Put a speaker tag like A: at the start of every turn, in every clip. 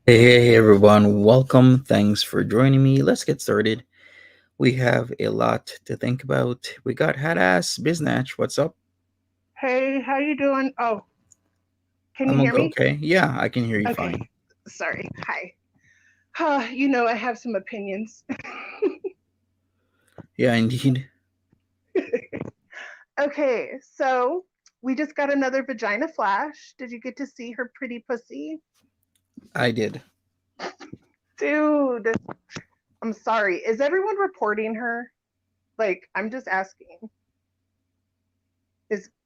A: Hey, everyone, welcome. Thanks for joining me. Let's get started. We have a lot to think about. We got Hat Ass Biznatch. What's up?
B: Hey, how you doing? Oh, can you
A: I'm
B: hear me?
A: okay. Yeah, I can hear you
B: Okay,
A: fine.
B: sorry. Hi. I have some opinions.
A: Yeah, indeed.
B: Okay, so we just got another vagina flash. Did you get to see her pretty pussy?
A: I did.
B: Dude, I'm sorry. Is everyone reporting her? Like, I'm just asking.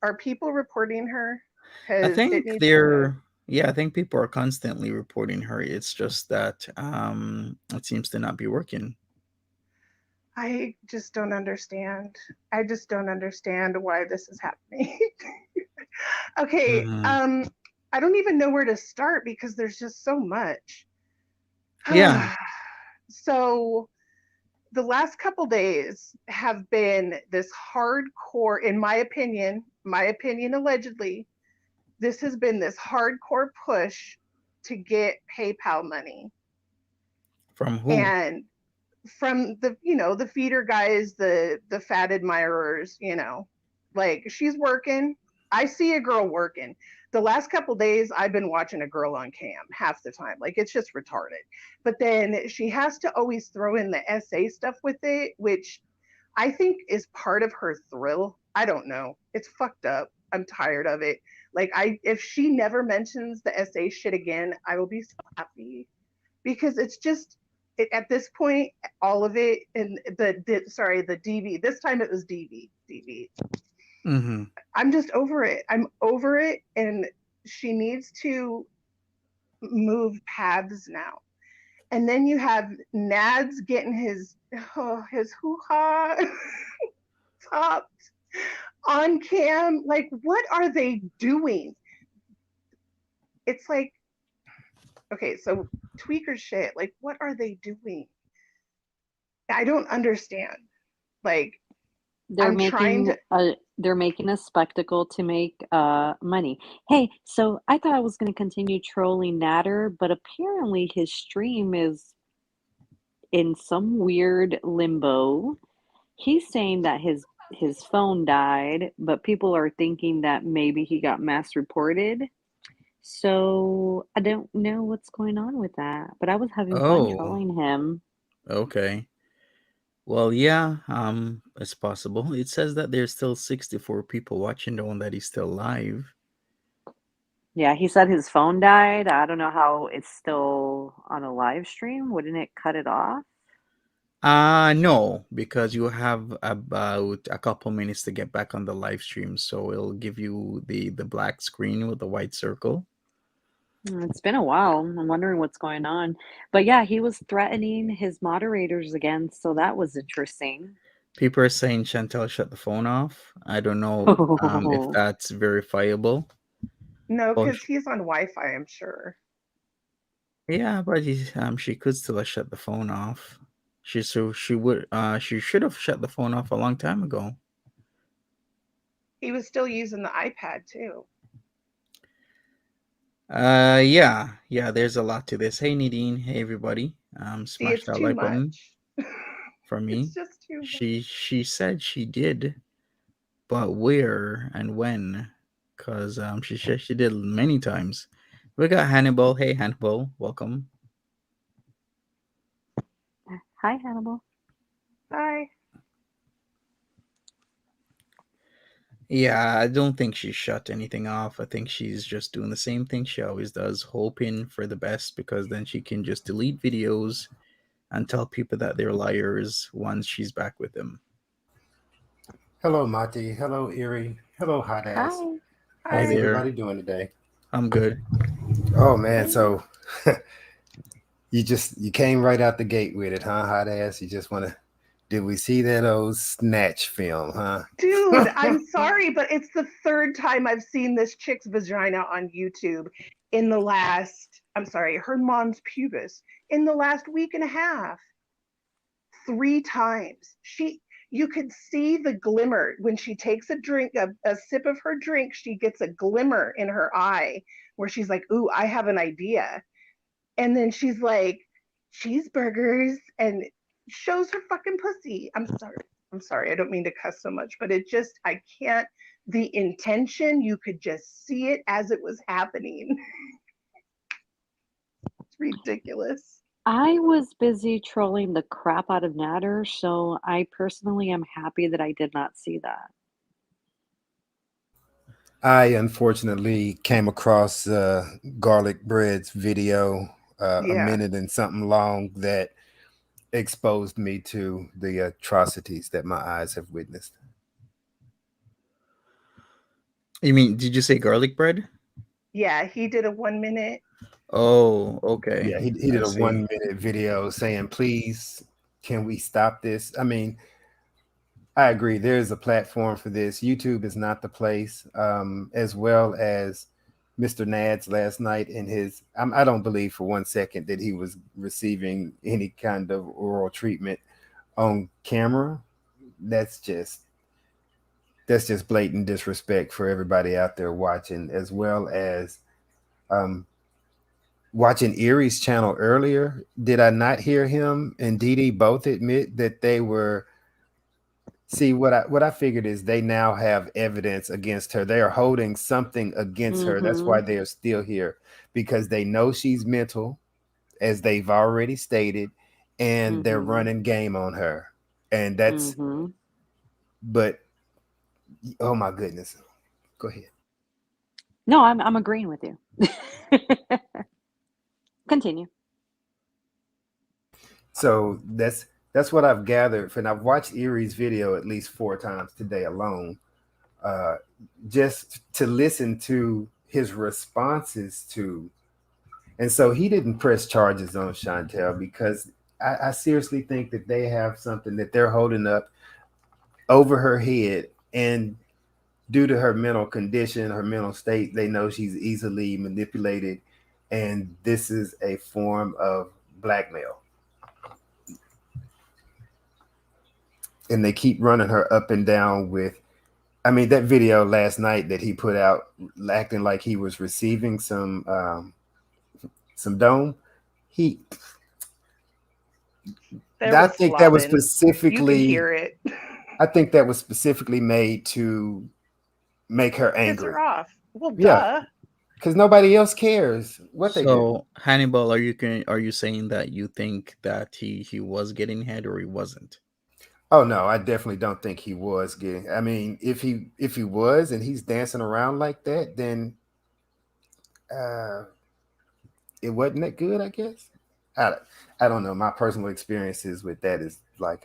B: Are people reporting her?
A: I
B: Because it
A: think
B: needs to move.
A: yeah, I think people are constantly reporting her. It's just that it seems to not be working.
B: I just don't understand. I just don't understand why this is happening. Okay,
A: Hmm.
B: I don't even know where to start because there's just so much.
A: Yeah,
B: So the last couple days have been this hardcore, in my opinion allegedly, this has been this hardcore push to get PayPal money.
A: from who?
B: And from the feeder guys, the fat admirers, like she's working. I see a girl working. The last couple days I've been watching a girl on cam half the time. Like it's just retarded. But then she has to always throw in the SA stuff with it, which I think is part of her thrill. I don't know. It's fucked up. I'm tired of it. Like I if she never mentions the SA shit again, I will be so happy because it's just at this point all of it, and the DV, this time it was DV.
A: Hmm.
B: I'm just over it. I'm over it, and she needs to move paths now. And then you have Nads getting his hoo ha topped on cam. Like, what are they doing? It's like, okay, so tweaker shit. Like, what are they doing? I don't understand. Like,
C: They're
B: I'm trying
C: making
B: to.
C: a spectacle to make money. Hey, so I thought I was going to continue trolling Nader, but apparently his stream is in some weird limbo. He's saying that his phone died, but people are thinking that maybe he got mass reported. So I don't know what's going on with that, but I was having fun
A: Oh,
C: trolling him.
A: okay. Well, yeah, it's possible. It says that there's still 64 people watching the one that is still live.
C: Yeah, he said his phone died. I don't know how it's still on a live stream. Wouldn't it cut it off?
A: No, because you have about a couple minutes to get back on the live stream, so it'll give you the black screen with the white circle.
C: It's been a while. I'm wondering what's going on. But yeah, he was threatening his moderators again, so that was interesting.
A: People are saying Chantel shut the phone off. I don't know if that's verifiable.
B: No,
A: Well,
B: because he's on Wi Fi, I'm sure.
A: yeah, but she could still have shut the phone off. She should have shut the phone off a long time ago.
B: He was still using the iPad, too.
A: Yeah. There's a lot to this. Hey, Nadine. Hey, everybody.
B: See,
A: Smash
B: it's
A: that
B: too
A: like button
B: much.
A: for me.
B: It's just too much.
A: She said she did, but where and when? Cause she said she did many times. We got Hannibal. Hey, Hannibal. Welcome.
C: Hi, Hannibal.
B: Bye.
A: Yeah, I don't think she shut anything off. I think she's just doing the same thing she always does, hoping for the best because then she can just delete videos and tell people that they're liars once she's back with them.
D: Hello, Monty. Hello, Erie. Hello, Hot Ass.
C: Hi.
A: Hey
D: How's
B: Hi.
A: there.
D: everybody doing today?
A: I'm good.
D: Oh man,
C: Good.
D: so you came right out the gate with it, huh, Hot Ass? You just want to? Did we see that old snatch film, huh?
B: Dude, I'm sorry, but it's the third time I've seen this chick's vagina on YouTube in the last, I'm sorry, her mom's pubis in the last week and a half. Three times. You could see the glimmer when she takes a sip of her drink, she gets a glimmer in her eye where she's like, ooh, I have an idea. And then she's like, cheeseburgers, and shows her fucking pussy. I'm sorry. I'm sorry. I don't mean to cuss so much, but it just, I can't. The intention, you could just see it as it was happening. It's ridiculous.
C: I was busy trolling the crap out of Nader, so I personally am happy that I did not see that.
D: I unfortunately came across Garlic Bread's video, a
B: Yeah.
D: minute and something long, that exposed me to the atrocities that my eyes have witnessed.
A: You mean, did you say garlic bread?
B: Yeah. He did a 1 minute.
A: Oh, okay.
D: Yeah, he
A: I
D: did a
A: see.
D: 1 minute video saying, "Please, can we stop this?" I mean, I agree. There is a platform for this. YouTube is not the place, as well as Mr. Nads last night in his. I don't believe for 1 second that he was receiving any kind of oral treatment on camera. That's just that's just blatant disrespect for everybody out there watching, as well as um, watching Erie's channel earlier. Did I not hear him and Dee Dee both admit that they were? See, what I figured is they now have evidence against her. They are holding something against her. That's
C: Mm-hmm.
D: why they are still here, because they know she's mental, as they've already stated, and they're
C: Mm-hmm.
D: running game on her. And that's
C: Mm-hmm.
D: but oh my goodness. Go ahead.
C: No, I'm agreeing with you. Continue.
D: So that's what I've gathered, and I've watched Erie's video at least 4 times today alone, uh, just to listen to his responses to And so he didn't press charges on Chantel because I seriously think that they have something that they're holding up over her head. And due to her mental condition, her mental state, they know she's easily manipulated. And this is a form of blackmail. And they keep running her up and down with, I mean, that video last night that he put out acting like he was receiving some dome. I think that was specifically,
B: you can hear it.
D: I think that was specifically made to make her angry.
B: Piss her off. Well,
D: yeah.
B: Duh.
D: Because nobody else cares what they do.
A: So Hannibal, are you saying that you think that he was getting head or he wasn't?
D: Oh no, I definitely don't think he was getting. I mean, if he was and he's dancing around like that, then it wasn't that good, I guess. I don't know. My personal experiences with that is like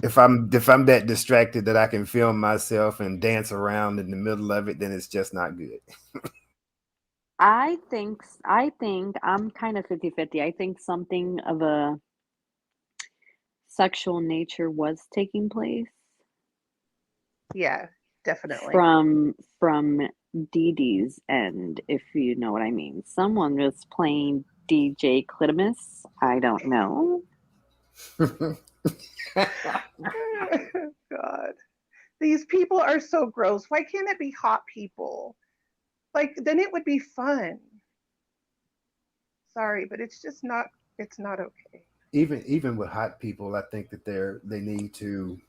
D: if I'm that distracted that I can film myself and dance around in the middle of it, then it's just not good.
C: I think I'm kind of 50-50. I think something of a sexual nature was taking place.
B: Yeah, definitely.
C: From Dee Dee's end, if you know what I mean. Someone was playing DJ Clitomus. I don't know.
B: God. These people are so gross. Why can't it be hot people? Like, then it would be fun. Sorry, but it's just not, it's not okay.
D: Even with hot people, I think that they need to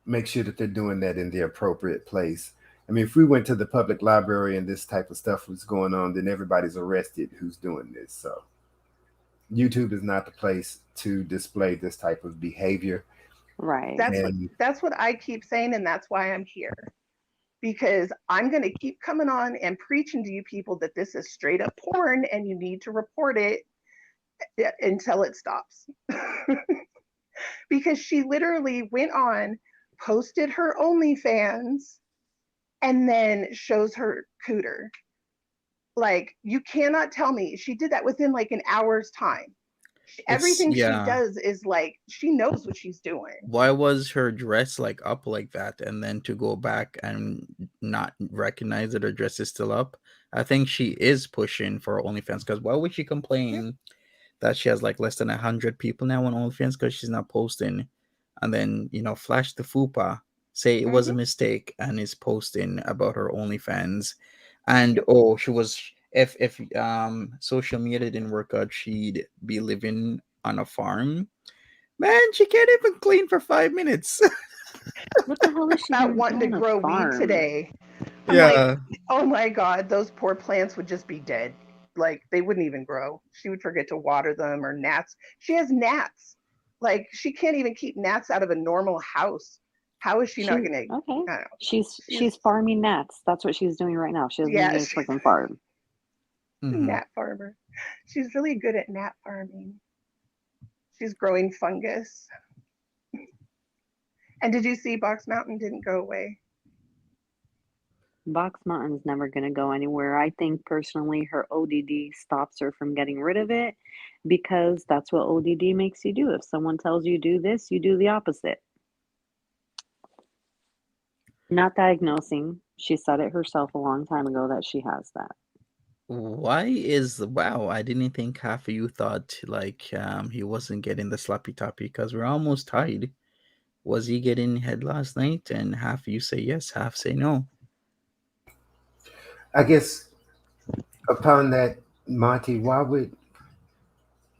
D: make sure that they're doing that in the appropriate place. I mean, if we went to the public library and this type of stuff was going on, then everybody's arrested who's doing this. So YouTube is not the place to display this type of behavior.
C: Right.
B: That's what I keep saying, and that's why I'm here. Because I'm going to keep coming on and preaching to you people that this is straight up porn and you need to report it until it stops. Because she literally went on, posted her OnlyFans, and then shows her cooter. Like, you cannot tell me she did that within like an hour's time. Everything she does is like, she knows what she's doing.
A: Why was her dress like up like that, and then to go back and not recognize that her dress is still up? I think she is pushing for OnlyFans, because why would she complain that she has like less than 100 people now on OnlyFans because she's not posting, and then flash the fupa, say it was a mistake, and is posting about her OnlyFans, and she was. If social media didn't work out, she'd be living on a farm. Man, she can't even clean for 5 minutes.
C: What the hell is she
B: not wanting to grow weed today? I'm like, oh my God, those poor plants would just be dead. Like, they wouldn't even grow. She would forget to water them, or gnats. She has gnats. Like, she can't even keep gnats out of a normal house. How is she not going to?
C: Okay.
B: I don't know.
C: She's farming gnats. That's what she's doing right now. She's doing a freaking farm.
B: Gnat farmer. She's really good at gnat farming. She's growing fungus. And did you see Box Mountain didn't go away?
C: Box Mountain's never going to go anywhere. I think personally her ODD stops her from getting rid of it, because that's what ODD makes you do. If someone tells you do this, you do the opposite. Not diagnosing. She said it herself a long time ago that she has that.
A: Wow, I didn't think half of you thought like he wasn't getting the sloppy toppy, because we're almost tied. Was he getting head last night? And half of you say yes, half say no.
D: I guess upon that, Monty, why would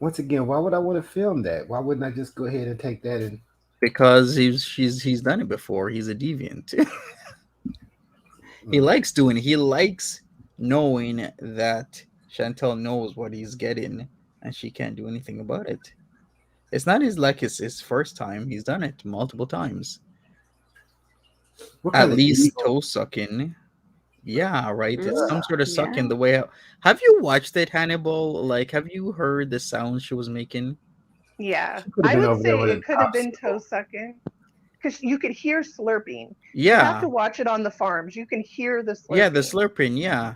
D: I want to film that? Why wouldn't I just go ahead and take that? And
A: because he's done it before. He's a deviant. He likes doing it. He likes knowing that Chantel knows what he's getting and she can't do anything about it. It's not his first time. He's done it multiple times. At least toe sucking. Yeah, right. It's some sort of sucking the way out. Have you watched it, Hannibal? Like, have you heard the sounds she was making?
B: Yeah, I would say it could have been toe sucking, because you could hear slurping.
A: Yeah,
B: you have to watch it on the farms. You can hear the slurping.
A: Yeah, the slurping. Yeah,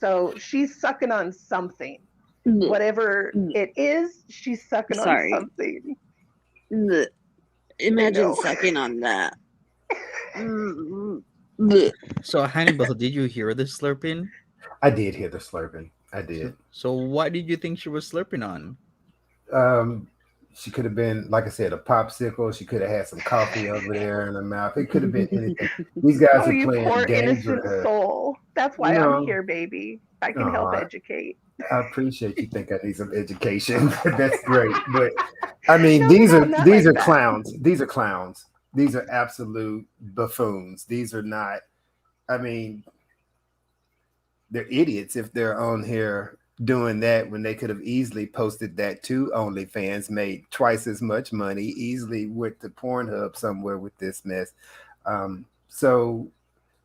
B: So she's sucking on something. Whatever it is, she's sucking on
C: Sorry.
B: something.
C: Imagine sucking on that.
A: So Hannibal, did you hear the slurping?
D: I did hear the slurping. I did.
A: So what did you think she was slurping on?
D: She could have been, like I said, a popsicle. She could have had some coffee over there in her mouth. It could have been anything. These guys
B: Oh,
D: are
B: you
D: playing
B: poor
D: games with
B: innocent
D: her.
B: soul. That's why I'm here, baby. I can help educate.
D: I appreciate you think I need some education. That's great. But I mean,
B: No,
D: these
B: no,
D: are
B: not
D: these
B: like
D: are
B: that.
D: clowns. These are clowns. These are absolute buffoons. These are not, I mean, they're idiots if they're on here doing that when they could have easily posted that to OnlyFans, made twice as much money, easily went to Pornhub somewhere with this mess. So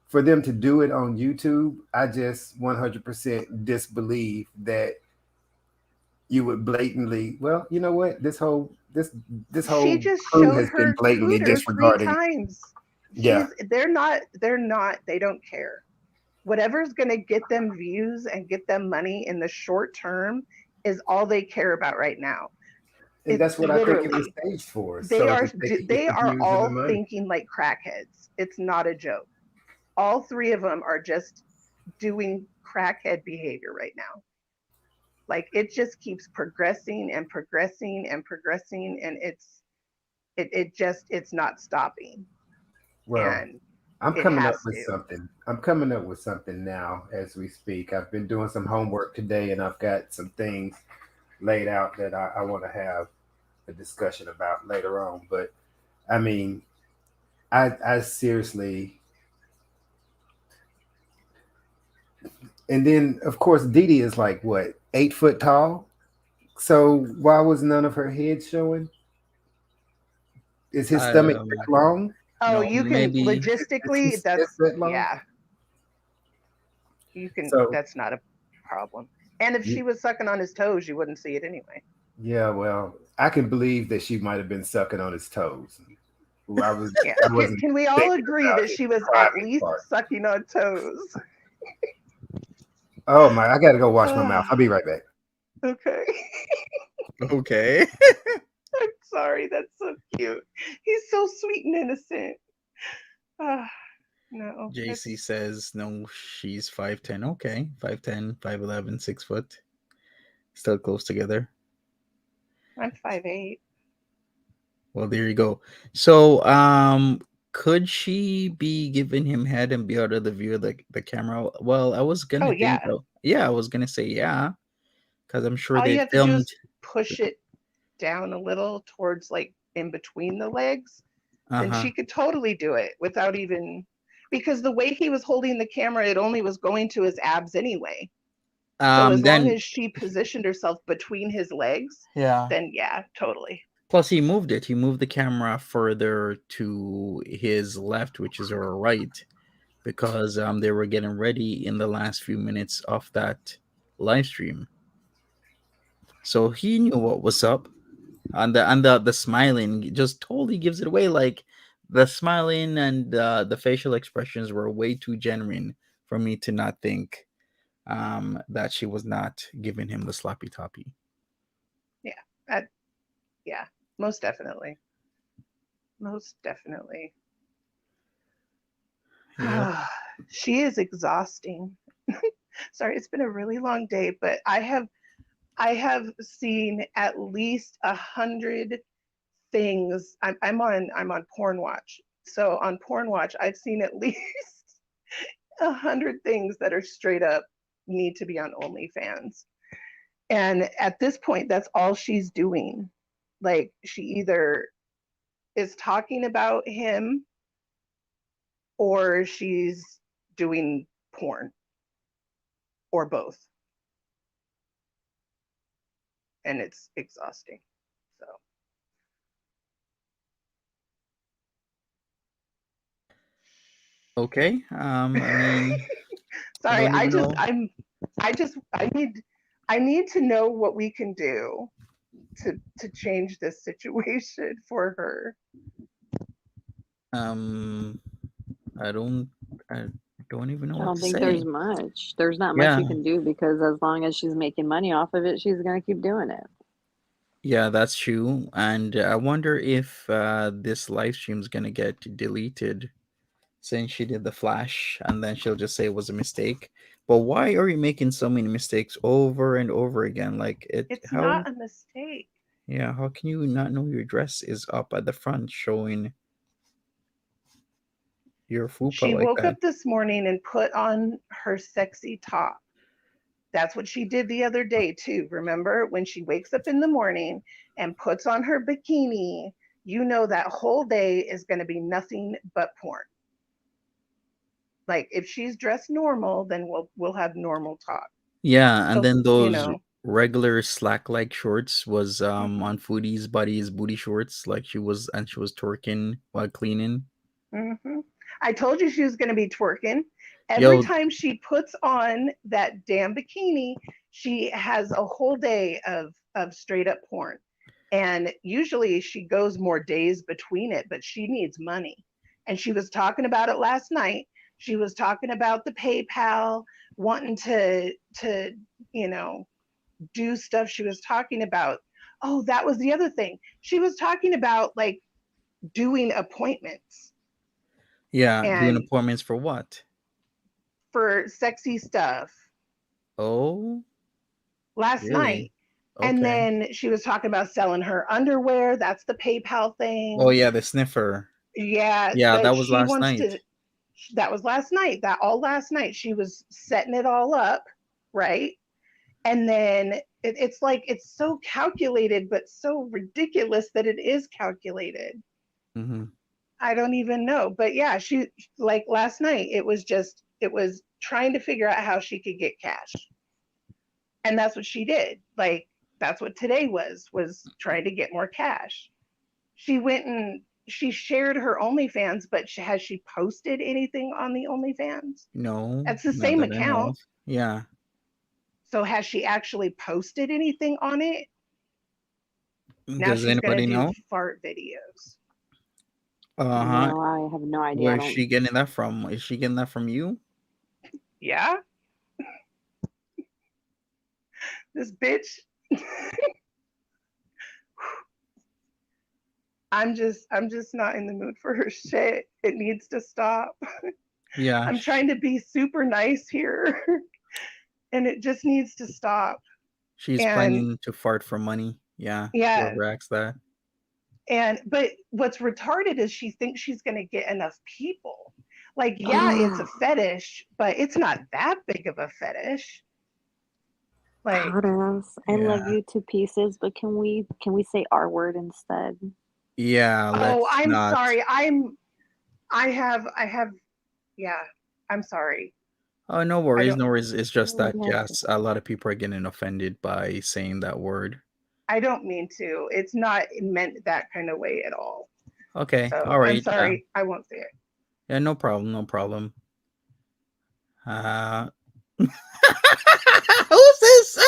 D: for them to do it on YouTube, I just 100% disbelieve that you would blatantly. Well, you know what? This whole
B: She just
D: crew
B: showed
D: has been
B: her
D: blatantly
B: cooter 3
D: disregarding.
B: times.
D: Yeah,
B: They're not, they don't care. Whatever's going to get them views and get them money in the short term is all they care about right now.
D: and
B: It's
D: that's what I think it was
B: literally,
D: staged for.
B: they
D: So
B: are
D: that they could get
B: they
D: the
B: are
D: views and the
B: all
D: money.
B: thinking like crackheads. It's not a joke. All 3 of them are just doing crackhead behavior right now. Like it just keeps progressing and progressing and progressing, and it's not stopping.
D: Well,
B: And
D: I'm
B: it
D: coming up
B: has
D: with
B: to.
D: something. I'm coming up with something now as we speak. I've been doing some homework today, and I've got some things laid out that I want to have a discussion about later on. But I mean, I seriously, and then of course Dee Dee is like what, 8 foot tall. So why was none of her head showing? Is his stomach that long?
B: Oh,
A: No,
B: you can
A: maybe.
D: Is he
B: logistically, that's,
D: that long?
B: yeah, you can,
D: So
B: that's not a problem. And if she was sucking on his toes, you wouldn't see it anyway.
D: yeah, well, I can believe that she might have been sucking on his toes.
B: Yeah.
D: I wasn't
B: Can we all
D: thinking
B: agree
D: about
B: that
D: his
B: she was at
D: private
B: least
D: part.
B: sucking on toes?
D: Oh my! I gotta go wash my mouth. I'll be right back.
B: Okay.
A: Okay.
B: I'm sorry. That's so cute. He's so sweet and innocent. No.
A: JC says no, she's 5'10". Okay. 5'10", 5'11", 6 foot. Still close together.
B: I'm 5'8".
A: Well, there you go. So, could she be giving him head and be out of the view of the camera? Well, I was
B: Oh
A: gonna think,
B: yeah.
A: yeah, I was gonna say yeah, because I'm sure
B: All
A: they
B: you have to do
A: filmed.
B: is push it down a little towards like in between the legs. Then
A: Uh-huh.
B: she could totally do it without even, because the way he was holding the camera, it only was going to his abs anyway. So as long
A: Then
B: as she positioned herself between his legs,
A: yeah.
B: then yeah, totally.
A: Plus, he moved it. He moved the camera further to his left, which is her right, because they were getting ready in the last few minutes of that live stream. So he knew what was up. And the smiling just totally gives it away. Like the smiling and the facial expressions were way too genuine for me to not think that she was not giving him the sloppy toppy.
B: Yeah, yeah, most definitely. Most definitely.
A: Yeah.
B: She is exhausting. Sorry, it's been a really long day, but I have seen at least 100 things. I'm on Porn Watch. So on Porn Watch, I've seen at least 100 things that are straight up need to be on OnlyFans. And at this point, that's all she's doing. Like she either is talking about him or she's doing porn or both. And it's exhausting. So
A: Okay. I mean, I
B: sorry,
A: don't even know.
B: I need to know what we can do to change this situation for her.
A: I don't. Don't even know
C: I
A: what
C: don't
A: to
C: think there's
A: say.
C: much. There's not much
A: Yeah,
C: you can do because as long as she's making money off of it, she's gonna keep doing it.
A: yeah, that's true. And I wonder if this live stream's gonna get deleted since she did the flash, and then she'll just say it was a mistake. But why are you making so many mistakes over and over again? Like it,
B: It's
A: how?
B: not a mistake.
A: Yeah, how can you not know your dress is up at the front showing your fupa
B: She
A: like
B: woke
A: that?
B: up this morning and put on her sexy top. That's what she did the other day too. Remember when she wakes up in the morning and puts on her bikini, you know that whole day is going to be nothing but porn. Like if she's dressed normal, then we'll have normal talk.
A: Yeah, and
B: So,
A: then
B: you
A: those
B: know,
A: regular slack like shorts was
B: mhm,
A: on Foodie's buddy's booty shorts, like she was twerking while cleaning.
B: mhm. I told you she was going to be twerking. Every
A: Yo,
B: time she puts on that damn bikini, she has a whole day of straight up porn. And usually she goes more days between it, but she needs money. And she was talking about it last night. She was talking about the PayPal, wanting to, you know, do stuff. She was talking about, oh, that was the other thing. She was talking about like doing appointments
A: yeah, doing
B: and
A: appointments for what?
B: for sexy stuff
A: Oh,
B: last
A: really?
B: night. And
A: Okay.
B: then she was talking about selling her underwear. That's the PayPal
A: Oh
B: thing.
A: yeah, the sniffer.
B: Yeah,
A: Yeah,
B: but
A: that was
B: she
A: last
B: wants
A: night.
B: to, that was last night. That all last night. She was setting it all up, right? And then it's like, it's so calculated, but so ridiculous that it is calculated.
A: Hmm.
B: I don't even know. But yeah, she, like last night, it was just, it was trying to figure out how she could get cash. And that's what she did. Like, that's what today was trying to get more cash. She went and she shared her OnlyFans, but has she posted anything on the OnlyFans?
A: No,
B: That's the
A: not
B: same
A: that I know
B: account.
A: of. Yeah.
B: So has she actually posted anything on it? Now
A: Does
B: she's going to
A: anybody
B: do
A: know?
B: fart videos.
A: Uh-huh.
C: No, I have no idea. I
A: Where's
C: don't.
A: she getting that from? Is she getting that from you?
B: Yeah, this bitch. I'm just not in the mood for her shit. It needs to stop.
A: Yeah,
B: I'm trying to be super nice here and it just needs to stop.
A: she's
B: And
A: planning to fart for money. Yeah,
B: yeah,
A: whoever acts that.
B: and but what's retarded is she thinks she's going to get enough people. Like, yeah, it's a fetish, but it's not that big of a fetish. Like,
C: Goddess, I love
A: Yeah.
C: you to pieces, but can we say our word instead?
A: Yeah,
B: oh,
A: let's
B: I'm
A: not.
B: sorry. I have yeah, I'm sorry.
A: Oh, no
B: I
A: worries,
B: don't
A: no worries. It's just that,
C: Yes.
A: yes, a lot of people are getting offended by saying that word.
B: I don't mean to. It's not meant that kind of way at all.
A: Okay,
B: So
A: all
B: I'm
A: right.
B: sorry. I won't say it.
A: Yeah, no problem, no problem. Uh, who's this?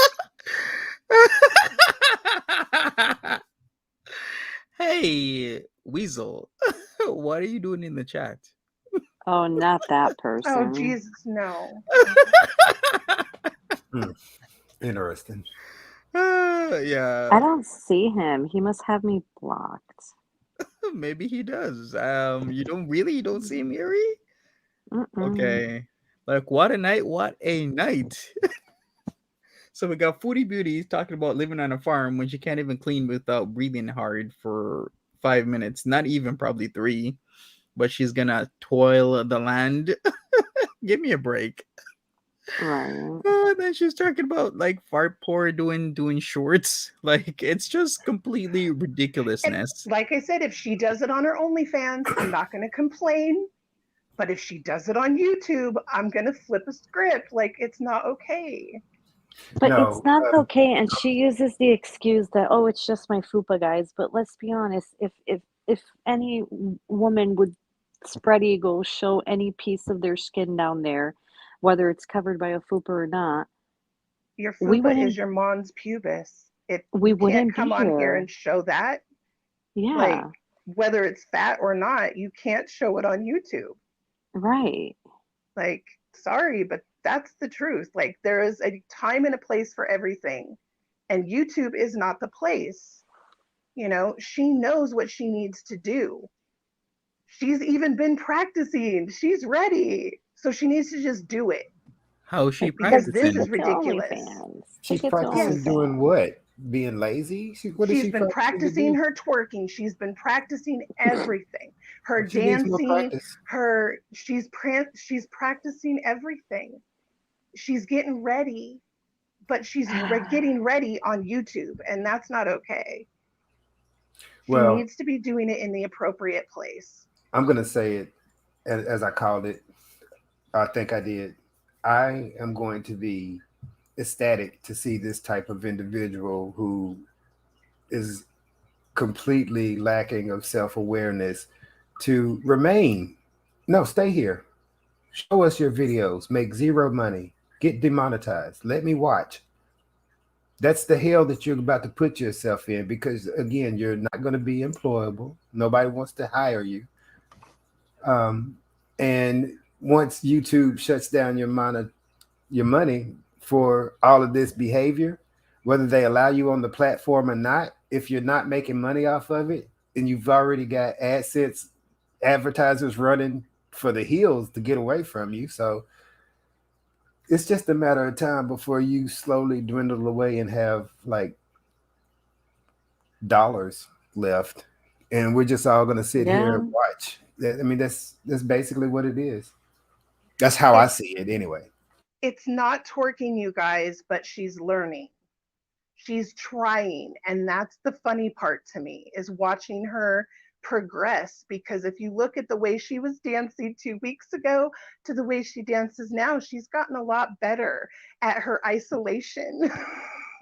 A: Hey, Weasel, what are you doing in the chat?
C: Oh, not that
B: Oh
C: person.
B: Jesus, no.
D: Hmm, interesting.
A: Yeah,
C: I don't see him. He must have me blocked.
A: maybe he does. You don't see him, Yuri?
C: Mm-mm.
A: Okay. Like, what a night, what a night. So we got Foodie Beauty talking about living on a farm when she can't even clean without breathing hard for 5 minutes, not even probably three, but she's gonna toil the land. Give me a break.
C: Right.
A: Then she's talking about like fart pour doing shorts. Like it's just completely
B: And
A: ridiculousness.
B: like I said, if she does it on her OnlyFans, I'm not going to complain. But if she does it on YouTube, I'm going to flip a script. Like, it's not okay.
C: But it's
D: No,
C: not okay, and she uses the excuse that, oh, it's just my fupa, guys. But let's be honest, if any woman would spread eagle, show any piece of their skin down there, whether it's covered by a fupa or not,
B: Your
C: we
B: fupa is
C: wouldn't
B: your mons pubis. If
C: we
B: you can't
C: wouldn't be
B: come on here and
C: here.
B: show that, like,
C: Yeah,
B: whether it's fat or not, you can't show it on YouTube.
C: right.
B: Like, sorry, but that's the truth. Like, there is a time and a place for everything, and YouTube is not the place. She knows what she needs to do. She's even been practicing. She's ready. So she needs to just do it,
A: How is she
B: because this
A: practicing?
B: is
C: Take it to
B: ridiculous.
C: OnlyFans.
D: She's
C: Take it to
D: practicing
B: Yes.
D: doing
C: OnlyFans.
D: what? Being lazy? What is
B: She's
D: she
B: been
D: practicing to
B: practicing
D: do?
B: her twerking. She's been practicing everything. Her
D: She needs more
B: dancing,
D: practice.
B: she's practicing everything. She's getting ready, but she's getting ready on YouTube, and that's not okay. She
D: Well,
B: needs to be doing it in the appropriate place.
D: I'm going to say it as I called it. I think I did. I am going to be ecstatic to see this type of individual who is completely lacking of self-awareness to remain. No, stay here. Show us your videos. Make zero money. Get demonetized. Let me watch. That's the hell that you're about to put yourself in, because again, you're not going to be employable. Nobody wants to hire you. And once YouTube shuts down your money for all of this behavior, whether they allow you on the platform or not, if you're not making money off of it and you've already got AdSense advertisers running for the hills to get away from you. So it's just a matter of time before you slowly dwindle away and have like dollars left. And we're just all going to sit here and watch. I mean, that's basically what it is. That's how I see it anyway.
B: It's not twerking, you guys, but she's learning. She's trying, and that's the funny part to me, is watching her progress. Because if you look at the way she was dancing 2 weeks ago to the way she dances now, she's gotten a lot better at her isolation.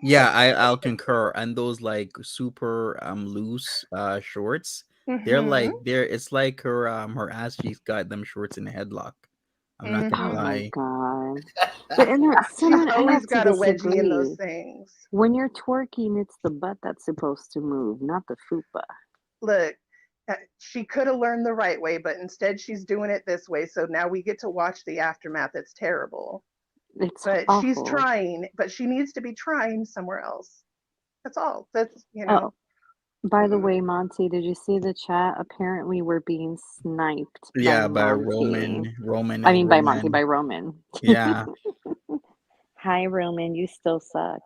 A: Yeah, I'll concur. And those like super loose shorts, they're
B: Mm-hmm.
A: like it's like her ass cheeks got them shorts in a headlock. I'm not gonna
C: Oh
B: Mm-hmm.
C: my
A: lie.
C: God. But
B: She's
C: Simon, I
B: always
C: have to
B: got a wedgie in those
C: disagree.
B: things.
C: When you're twerking, it's the butt that's supposed to move, not the fupa.
B: Look, she could have learned the right way, but instead she's doing it this way. So now we get to watch the aftermath. It's terrible.
C: It's
B: But she's
C: awful.
B: trying, but she needs to be trying somewhere else. That's all. That's,
C: Oh, by the
B: mm,
C: way, Monty, did you see the chat? Apparently, we're being sniped by
A: Yeah, by
C: Monty.
A: Roman
C: I
A: and
C: mean, by Monty, by
A: Roman.
C: Roman.
A: Yeah.
C: Hi, Roman. You still suck.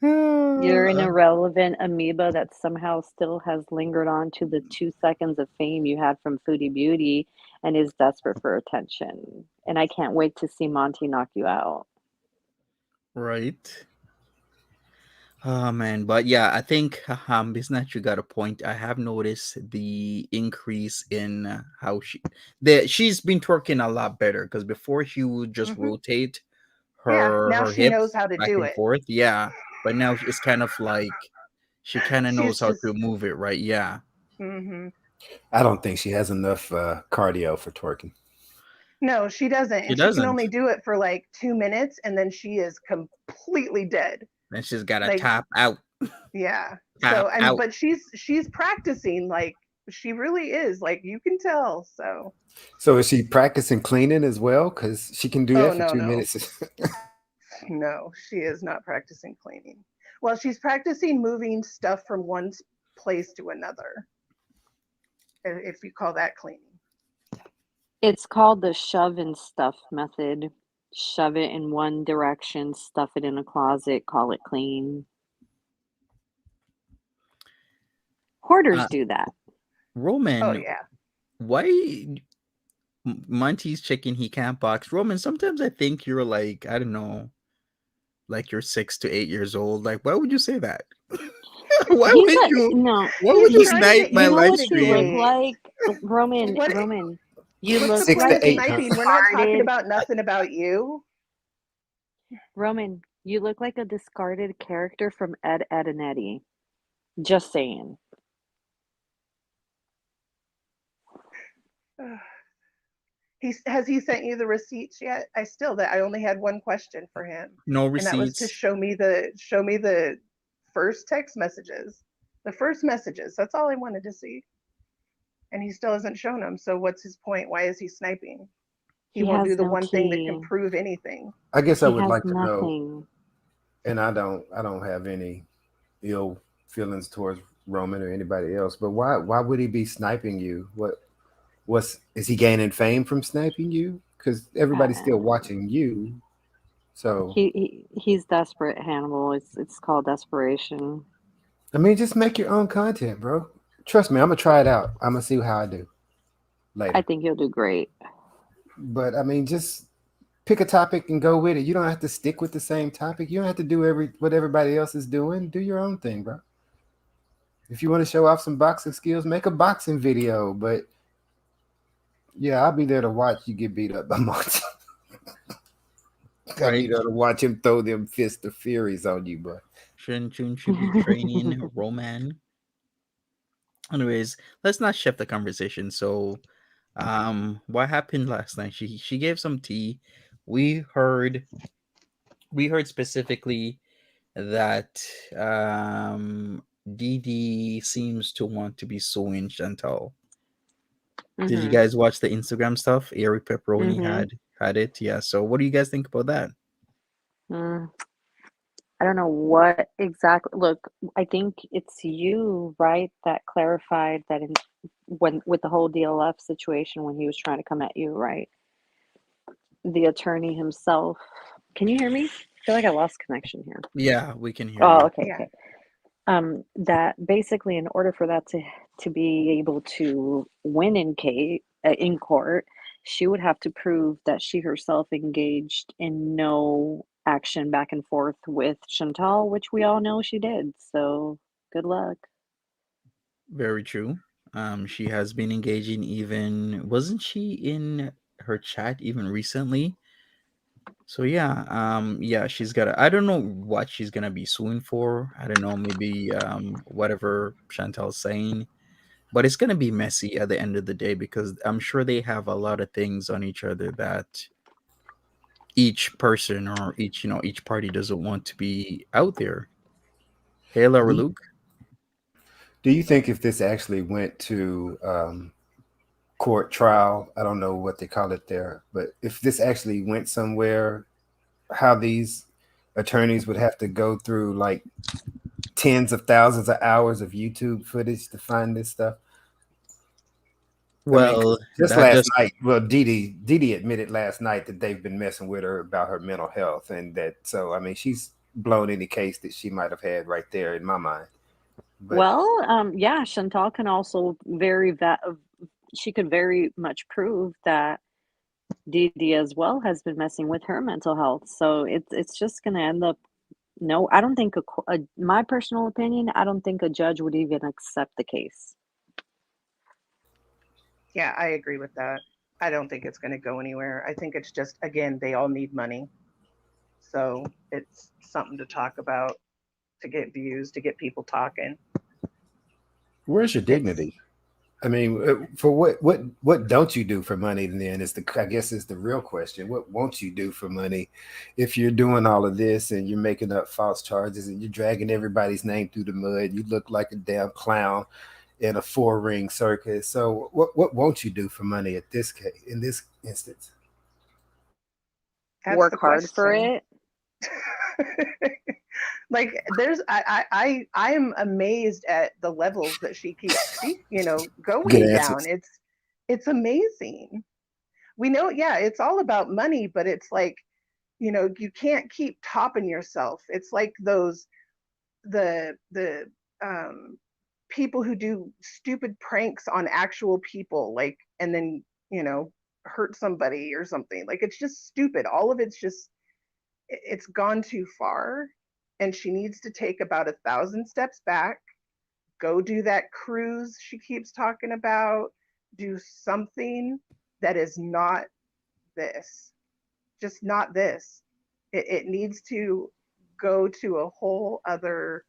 C: You're an irrelevant amoeba that somehow still has lingered on to the 2 seconds of fame you had from Foodie Beauty and is desperate for attention. And I can't wait to see Monty knock you out.
A: Right. Oh man, but yeah, I think Bisnat, you got a point. I have noticed the increase in how she's been twerking a lot better, because before she would just
B: mm-hmm.
A: rotate
B: Yeah, now
A: her
B: she knows
A: hips
B: how to
A: back
B: do
A: and
B: it.
A: forth. Yeah, but now it's kind of like she kind of knows
B: She's
A: how
B: just,
A: to move it right. Yeah.
B: mm-hmm.
D: I don't think she has enough cardio for twerking.
B: No, she doesn't.
A: She
B: And she can
A: doesn't.
B: only do it for like 2 minutes, and then she is completely dead.
A: Then she's got to
B: Like,
A: tap out.
B: yeah.
A: Tap out.
B: But she's practicing, like, she really is. Like, you can tell.
D: So is she practicing cleaning as well? Because she can do
B: Oh,
D: that for
B: no,
D: 2 minutes.
B: no, she is not practicing cleaning. Well, she's practicing moving stuff from one place to another, if you call that cleaning.
C: It's called the shove and stuff method. Shove it in one direction, stuff it in a closet, call it clean. Hoarders do that.
A: Roman,
B: Oh, yeah.
A: why Monty's chicken he can't box? Roman, sometimes I think you're like, I don't know, like you're 6 to 8 years old. Like, why would you say that? Why
C: He's
A: would
C: a
A: you?
C: no.
A: Why would
B: He's
A: you
B: trying to
A: snipe
B: get
A: my
C: You
B: you
C: know
A: live
C: what you look
A: stream?
B: instigate.
C: like, Roman.
B: What?
C: Roman, you
B: What's
C: look
B: the point
C: like
B: of
C: a
B: sniping? We're not talking
C: discarded
B: about nothing about you.
C: Roman. You look like a discarded character from Ed, Ed and Eddie. Just saying.
B: Has he sent you the receipts yet? I only had one question for him,
A: No
B: and that was to
A: receipts.
B: show me the first text messages, the first messages. That's all I wanted to see. and he still hasn't shown him. So what's his point? Why is he sniping? He
C: He
B: won't do
C: has
B: the
C: no
B: one thing that can
C: key.
B: prove anything.
D: I guess I
C: He
D: would
C: has
D: like to know,
C: nothing.
D: and I don't have any ill feelings towards Roman or anybody else, but why would he be sniping you? What's is he gaining fame from sniping you? Because everybody's still
C: Uh,
D: watching you. So
C: he's desperate, Hannibal. It's called desperation.
D: I mean, just make your own content, bro. Trust me, I'm gonna try it out. I'm gonna see how I do
C: I
D: later.
C: think you'll do great.
D: But I mean, just pick a topic and go with it. You don't have to stick with the same topic. You don't have to do what everybody else is doing. Do your own thing, bro. If you want to show off some boxing skills, make a boxing video. But yeah, I'll be there to watch you get beat up by Monty. I'll be
A: Right?
D: there to watch him throw them fist of furies on you, bro.
A: Shouldn't you be training Roman? Anyways, let's not shift the conversation. So, what happened last night? She gave some tea. We heard we heard specifically that Didi seems to want to be suing Chantal. Did you
C: Mhm.
A: guys watch the Instagram stuff? Eric Pepperoni
C: Mhm.
A: had it. Yeah. So, what do you guys think about that?
C: Mm. I don't know what exactly. Look, I think it's you, right, that clarified that when with the whole DLF situation when he was trying to come at you, right? The attorney himself. Can you hear me? I feel like I lost connection here.
A: Yeah, we can hear
C: Oh,
A: you.
C: okay,
B: Yeah.
C: okay. That basically, in order for that to be able to win in court, she would have to prove that she herself engaged in no action back and forth with Chantal, which we all know she did. So good luck.
A: Very true. She has been engaging even wasn't she in her chat even recently? So yeah, yeah, she's got I don't know what she's gonna be suing for. I don't know, maybe whatever Chantal's saying. But it's gonna be messy at the end of the day because I'm sure they have a lot of things on each other that each person or each party doesn't want to be out there. Hey Laura
D: Do,
A: Luke.
D: do you think if this actually went to court trial, I don't know what they call it there, but if this actually went somewhere, how these attorneys would have to go through like tens of thousands of hours of YouTube footage to find this stuff? I mean, 'cause
A: Well,
D: just
A: that
D: last
A: just
D: night, well, Didi admitted last night that they've been messing with her about her mental health, and that so I mean, she's blown any case that she might have had right there in my mind. But
C: Well, yeah, Chantal can also she could very much prove that Didi as well has been messing with her mental health. So it's just gonna end up. No, I don't think my personal opinion, I don't think a judge would even accept the case.
B: Yeah, I agree with that. I don't think it's going to go anywhere. I think it's just, again, they all need money. So it's something to talk about, to get views, to get people talking.
D: where's your
B: It's,
D: dignity? I mean, for what don't you do for money? Then is the I guess is the real question. What won't you do for money if you're doing all of this and you're making up false charges and you're dragging everybody's name through the mud? You look like a damn clown in a four-ring circus. So what won't you do for money at this case in this instance?
B: that's
C: Work
B: the
C: hard for
B: question.
C: it.
B: Like there's I am amazed at the levels that she keeps
D: Good
B: going down.
D: answers.
B: It's amazing. We know, yeah, it's all about money, but it's like, you can't keep topping yourself. It's like those the people who do stupid pranks on actual people, like, and then, hurt somebody or something. Like, it's just stupid. All of it's just, it's gone too far, and she needs to take about 1,000 steps back, go do that cruise she keeps talking about, do something that is not this, just not this. It needs to go to a whole other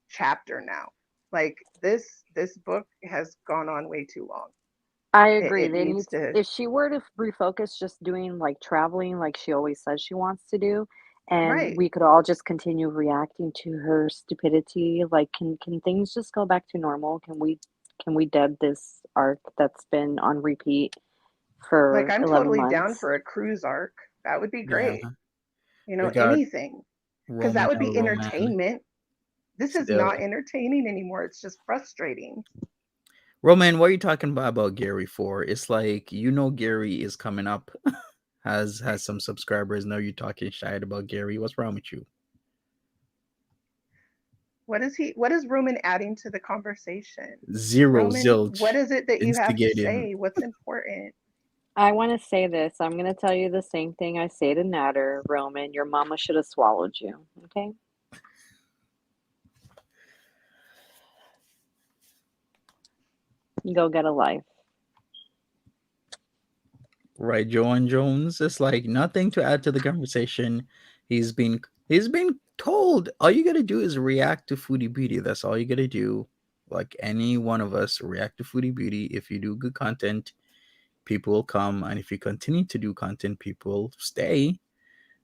B: chapter now. Like, this book has gone on way too long.
C: I
B: it,
C: agree.
B: it
C: They
B: needs
C: need
B: to.
C: if she were to refocus just doing like traveling like she always says she wants to do, and
B: Right.
C: we could all just continue reacting to her stupidity, like can things just go back to normal? Can we Can we dead this arc that's been on repeat
B: Like,
C: for
B: I'm
C: 11
B: totally down
C: months?
B: for a cruise arc. That would be
A: Yeah,
B: great.
A: we got
B: Anything. Because that
A: Roman
B: would
A: El
B: be
A: Roman
B: entertainment. This is
A: still.
B: not entertaining anymore. It's just frustrating.
A: Roman, what are you talking about Gary for? It's like Gary is coming up, has some subscribers. Now you're talking shit about Gary. What's wrong with you?
B: What is Roman adding to the conversation?
A: Zero
B: Roman, what
A: zilch
B: is it that you have to
A: instigating.
B: say? What's important?
C: I want to say this. I'm going to tell you the same thing I say to Nader, Roman. Your mama should have swallowed you. Okay? Go get a life.
A: Right, Joan Jones. It's like nothing to add to the conversation. He's been told all you gotta do is react to Foodie Beauty. That's all you gotta do. Like any one of us, react to Foodie Beauty. If you do good content, people will come, and if you continue to do content, people will stay.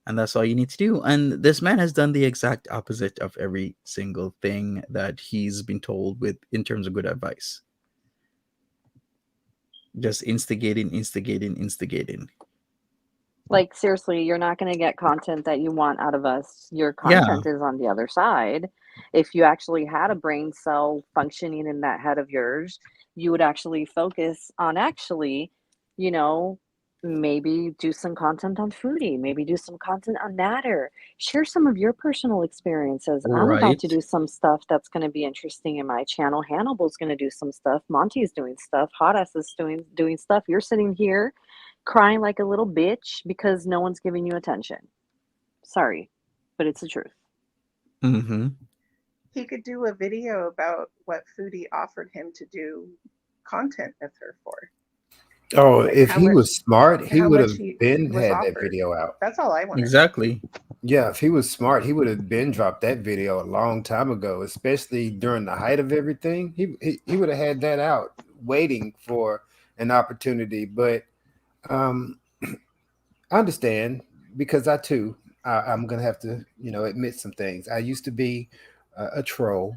A: And that's all you need to do. And this man has done the exact opposite of every single thing that he's been told with in terms of good advice. Just instigating, instigating, instigating.
C: Like, seriously, you're not going to get content that you want out of us. Your
A: Yeah,
C: content is on the other side. If you actually had a brain cell functioning in that head of yours, you would actually focus on you know, maybe do some content on Foodie, maybe do some content on Nader. Share some of your personal experiences. I'm about
A: right.
C: to do some stuff that's going to be interesting in my channel. Hannibal's going to do some stuff. Monty's doing stuff. Hot Ass is doing stuff. You're sitting here crying like a little bitch because no one's giving you attention. Sorry, but it's the truth.
A: Mm-hmm.
B: He could do a video about what Foodie offered him to do content with her for.
D: Oh,
B: Like
D: if he was smart, he
B: how
D: would
B: much
D: have
B: he
D: been
B: was
D: had that
B: offered.
D: video out.
B: That's all I want to know.
A: Exactly.
D: Yeah, if he was smart, he would have been dropped that video a long time ago, especially during the height of everything. He would have had that out, waiting for an opportunity. But I understand, because I'm gonna have to, admit some things. I used to be a troll,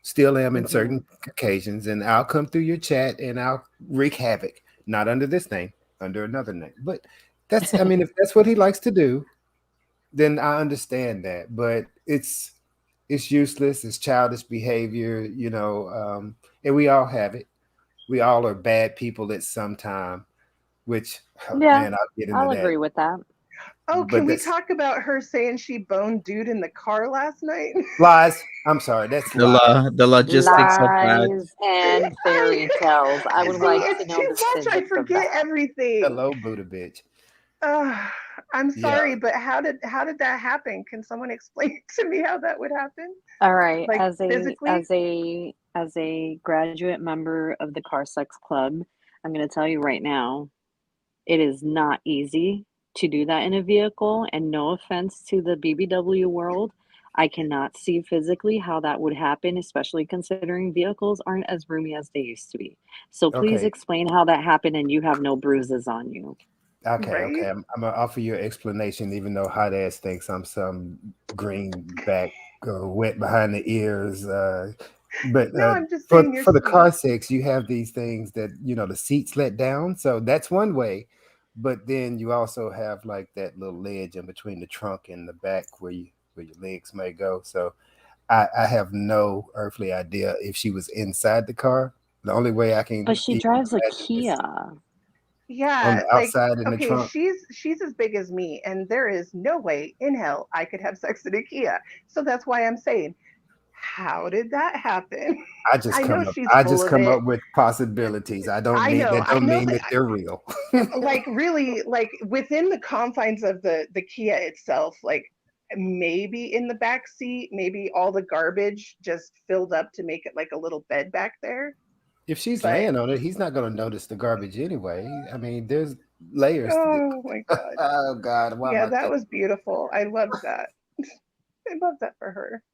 D: still am in certain occasions, and I'll come through your chat and I'll wreak havoc. Not under this name, under another name. But I mean, if that's what he likes to do, then I understand that. But it's useless. It's childish behavior, and we all have it. We all are bad people at some time. Which,
C: Yeah,
D: man, I'll get into
C: I'll
D: that.
C: agree with that.
B: Oh,
D: But
B: can we
D: that's
B: talk about her saying she boned dude in the car last night?
D: lies. I'm sorry, that's lies.
A: The logistics of that.
C: Lies and fairy tales. I would
B: See,
C: like to
B: it's
C: know
B: too
C: the
B: much. I
C: physics of
B: forget
C: that.
B: everything.
D: Hello, Buddha bitch.
B: I'm
D: Yeah.
B: sorry, but how did that happen? Can someone explain to me how that would happen?
C: All right,
B: Like
C: as
B: physically?
C: a graduate member of the Car Sex Club, I'm going to tell you right now, it is not easy to do that in a vehicle. And no offense to the BBW world, I cannot see physically how that would happen, especially considering vehicles aren't as roomy as they used to be. So please
D: Okay.
C: explain how that happened and you have no bruises on you.
D: Okay.
B: Right?
D: I'm gonna offer you an explanation, even though hot ass thinks I'm some greenback, wet behind the ears. But
B: No, I'm just
D: for
B: saying you're
D: the car
B: sweet.
D: sex, you have these things that the seats let down, so that's one way. But then you also have like that little ledge in between the trunk and the back where your legs may go. So I have no earthly idea if she was inside the car. The only way I can
C: But she
D: even
C: drives a
D: imagine is
C: Kia.
D: on
B: Yeah,
D: the
B: like
D: outside in the
B: okay,
D: trunk.
B: she's as big as me, and there is no way in hell I could have sex in a Kia. So that's why I'm saying, how did that happen? I know she's
D: I
B: full
D: just
B: of
D: come
B: it.
D: up with possibilities. I don't
B: I
D: mean
B: know,
D: that
B: I
D: don't
B: know
D: mean
B: that
D: that they're real.
B: like really like within the confines of the Kia itself, like maybe in the back seat, maybe all the garbage just filled up to make it like a little bed back there.
D: If she's
B: But
D: laying on it, he's not going to notice the garbage anyway. I mean, there's layers to
B: oh my
D: this.
B: God.
D: Oh God, why am
B: Yeah,
D: I
B: that
D: thinking?
B: was beautiful. I loved that. I love that for her.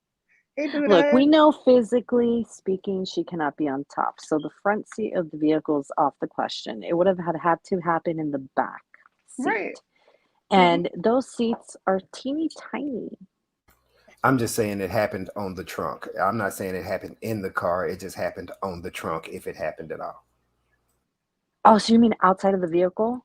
B: Hey
C: Look,
B: Buddha.
C: we know physically speaking, she cannot be on top. So the front seat of the vehicle is off the question. It would have had to happen in the back seat.
B: Right.
C: And those seats are teeny tiny.
D: I'm just saying it happened on the trunk. I'm not saying it happened in the car. It just happened on the trunk, if it happened at all.
C: Oh, so you mean outside of the vehicle?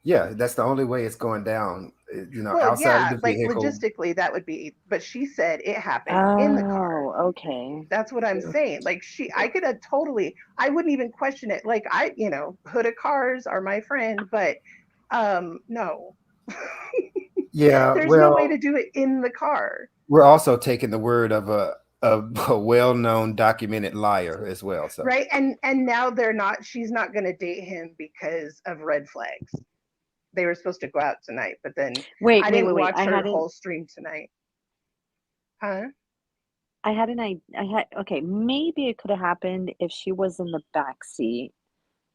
D: Yeah, that's the only way it's going down.
B: Well,
D: Outside of
B: yeah,
D: the
B: like
D: vehicle.
B: logistically that would be, but she said it happened in the car.
C: Oh, okay.
B: That's what I'm
D: Yeah.
B: saying. Like I could have totally, I wouldn't even question it. Like hooded cars are my friend, but no.
D: Yeah,
B: There's no way
D: well,
B: to do it in the car.
D: we're also taking the word of a well-known documented liar as well. So
B: Right. And now she's not gonna date him because of red flags. They were supposed to go out tonight, but then
C: Wait,
B: I
C: wait, wait,
B: didn't
C: wait.
B: watch her whole stream tonight. Huh?
C: Okay, maybe it could have happened if she was in the back seat,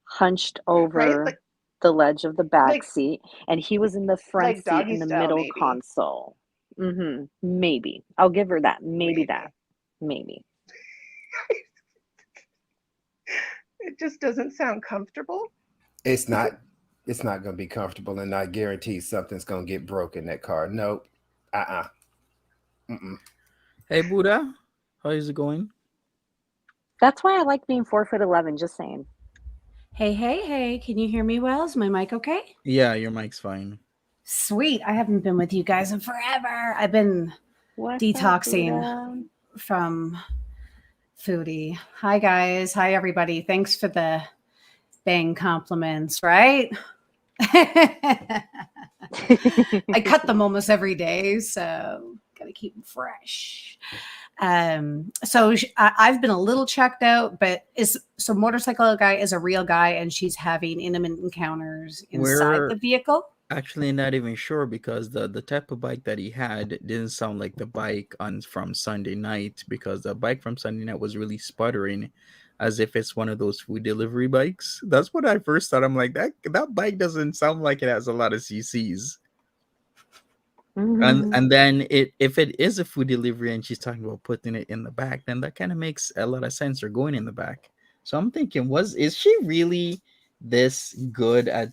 C: hunched
B: Right?
C: over the ledge of the back
B: Like
C: seat, and he was in the front
B: like
C: seat
B: doggy
C: in the
B: style,
C: middle
B: maybe.
C: console. Maybe. I'll give her that. Maybe
B: Maybe.
C: that. Maybe.
B: It just doesn't sound comfortable.
D: it's not going to be comfortable, and I guarantee something's going to get broke in that car. Nope. Mm-mm.
A: Hey Buddha, how is it going?
C: That's why I like being 4'11", just saying.
E: Hey. Can you hear me well? Is my mic okay?
A: Yeah, your mic's fine.
E: Sweet. I haven't been with you guys in forever. I've been
C: What's
E: detoxing
C: up, Buddha?
E: from Foodie. Hi, guys. Hi, everybody. Thanks for the bang compliments, right? I cut them almost every day, so got to keep them fresh. I've been a little checked out, but motorcycle guy is a real guy, and she's having intimate encounters inside
A: We're
E: the vehicle.
A: actually not even sure because the type of bike that he had didn't sound like the bike from Sunday night, because the bike from Sunday night was really sputtering, as if it's one of those food delivery bikes. That's what I first thought. I'm like, that bike doesn't sound like it has a lot of CCs. And then if it is a food delivery and she's talking about putting it in the back, then that kind of makes a lot of sense, or going in the back. So I'm thinking, is she really this good at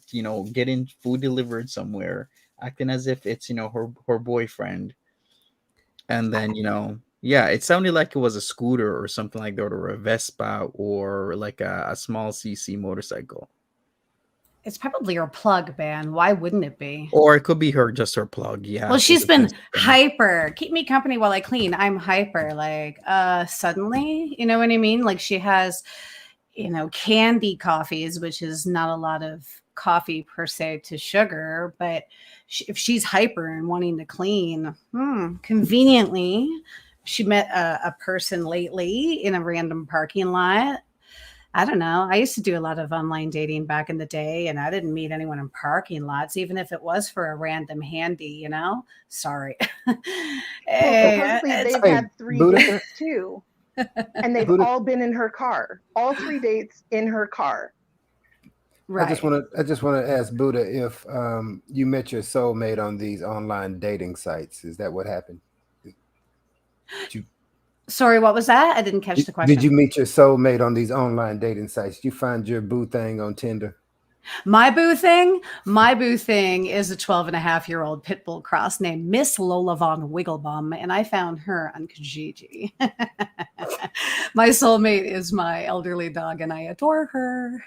A: getting food delivered somewhere, acting as if it's her boyfriend? And then yeah, it sounded like it was a scooter or something like that, or a Vespa, or like a small CC motorcycle.
E: It's probably her plug, man. Why wouldn't it be?
A: Or it could be just her plug. Yeah.
E: Well, she's been hyper. Keep me company while I clean. I'm hyper. Like, suddenly, you know what I mean? Like, she has, candy coffees, which is not a lot of coffee per se to sugar. But if she's hyper and wanting to clean, conveniently, she met a person lately in a random parking lot. I don't know. I used to do a lot of online dating back in the day, and I didn't meet anyone in parking lots, even if it was for a random handy, Sorry.
B: Supposedly they've had 3 dates too. And they've all been in her car. All 3 dates in her car.
D: Right. I just want to ask Buddha if you met your soulmate on these online dating sites. Is that what happened?
E: Sorry, what was that? I didn't catch the question.
D: Did you meet your soulmate on these online dating sites? Did you find your boo thing on Tinder?
E: My boo thing is a 12-and-a-half-year-old pit bull cross named Miss Lola Von Wigglebum, and I found her on Kijiji. My soulmate is my elderly dog, and I adore her.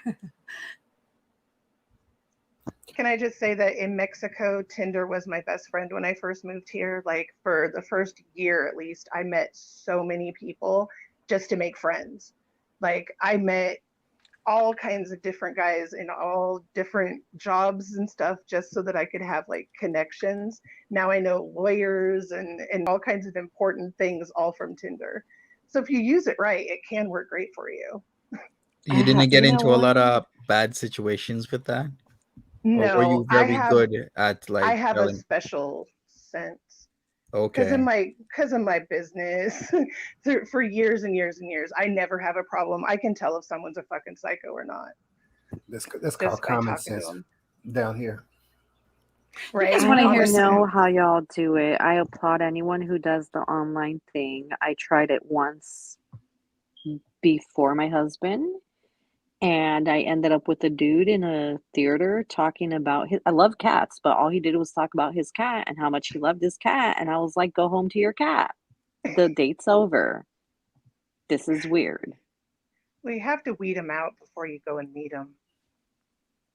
B: Can I just say that in Mexico, Tinder was my best friend when I first moved here. Like, for the first year at least, I met so many people just to make friends. Like, I met all kinds of different guys in all different jobs and stuff, just so that I could have like connections. Now I know lawyers and all kinds of important things, all from Tinder. So if you use it right, it can work great for you.
A: You didn't get into a lot of bad situations with that?
B: No,
A: or were you very good at
B: I have a special sense.
A: Okay.
B: Because of my business for years and years and years, I never have a problem. I can tell if someone's a fucking psycho or not.
D: That's called common sense down here.
E: Right.
C: I don't know how y'all do it. I applaud anyone who does the online thing. I tried it once before my husband, and I ended up with a dude in a theater talking about I love cats, but all he did was talk about his cat and how much he loved his cat. And I was like, go home to your cat. The date's over. This is weird.
B: Well, you have to weed them out before you go and meet them.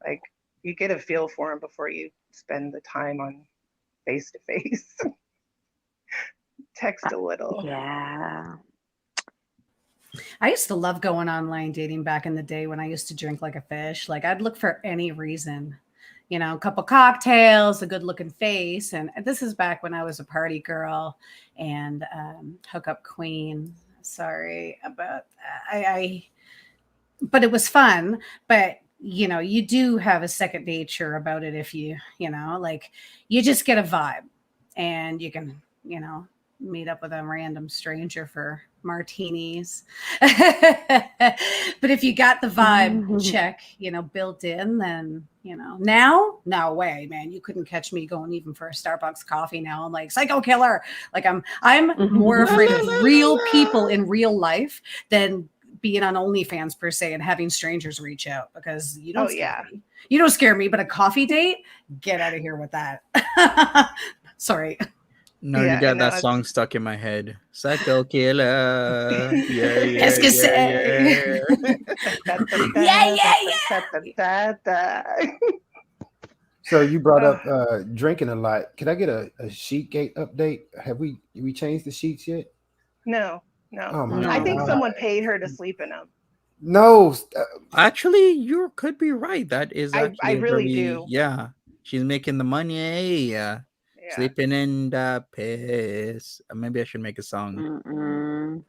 B: Like, you get a feel for them before you spend the time on face to face. Text a little.
C: Yeah.
E: I used to love going online dating back in the day when I used to drink like a fish. Like I'd look for any reason, you know, a couple cocktails, a good looking face. And this is back when I was a party girl and hookup queen. Sorry about that. But it was fun. But you know, you do have a second nature about it if you know, like you just get a vibe and you can, you know, meet up with a random stranger for martinis. But if you got the vibe check, you know, built in, then, you know, now, no way, man. You couldn't catch me going even for a Starbucks coffee now. I'm like psycho killer. Like I'm more afraid of real people in real life than being on OnlyFans per se and having strangers reach out because you don't scare me. You don't scare me, but a coffee date, get out of here with that. Sorry.
A: No, you got that song stuck in my head. Psycho killer. Yeah.
D: So you brought up drinking a lot. Could I get a Sheetgate update? Have we changed the sheets yet?
B: No.
D: Oh my
B: I think
D: God.
B: someone paid her to sleep in them.
D: No.
A: Actually, you could be right. That is actually
B: I really do.
A: Yeah. She's making the money. Sleeping in the piss. Maybe I should make a song.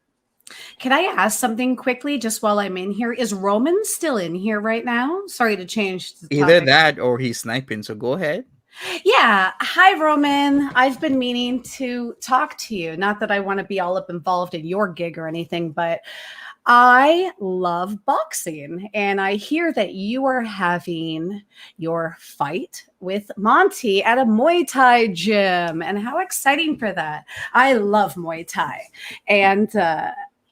E: Can I ask something quickly just while I'm in here? Is Roman still in here right now? Sorry to change the topic.
A: Either that or he's sniping. So go ahead.
E: Yeah. Hi, Roman. I've been meaning to talk to you. Not that I want to be all up involved in your gig or anything, but I love boxing. And I hear that you are having your fight with Monty at a Muay Thai gym. And how exciting for that. I love Muay Thai. And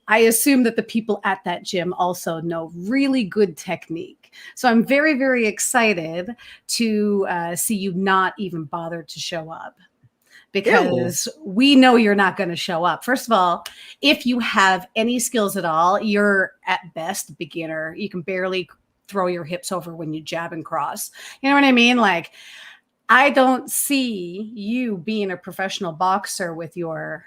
E: I assume that the people at that gym also know really good technique. So I'm very, very excited to see you not even bother to show up because we know you're not going to show up. First of all, if you have any skills at all, you're at best beginner. You can barely throw your hips over when you jab and cross. You know what I mean? Like, I don't see you being a professional boxer with your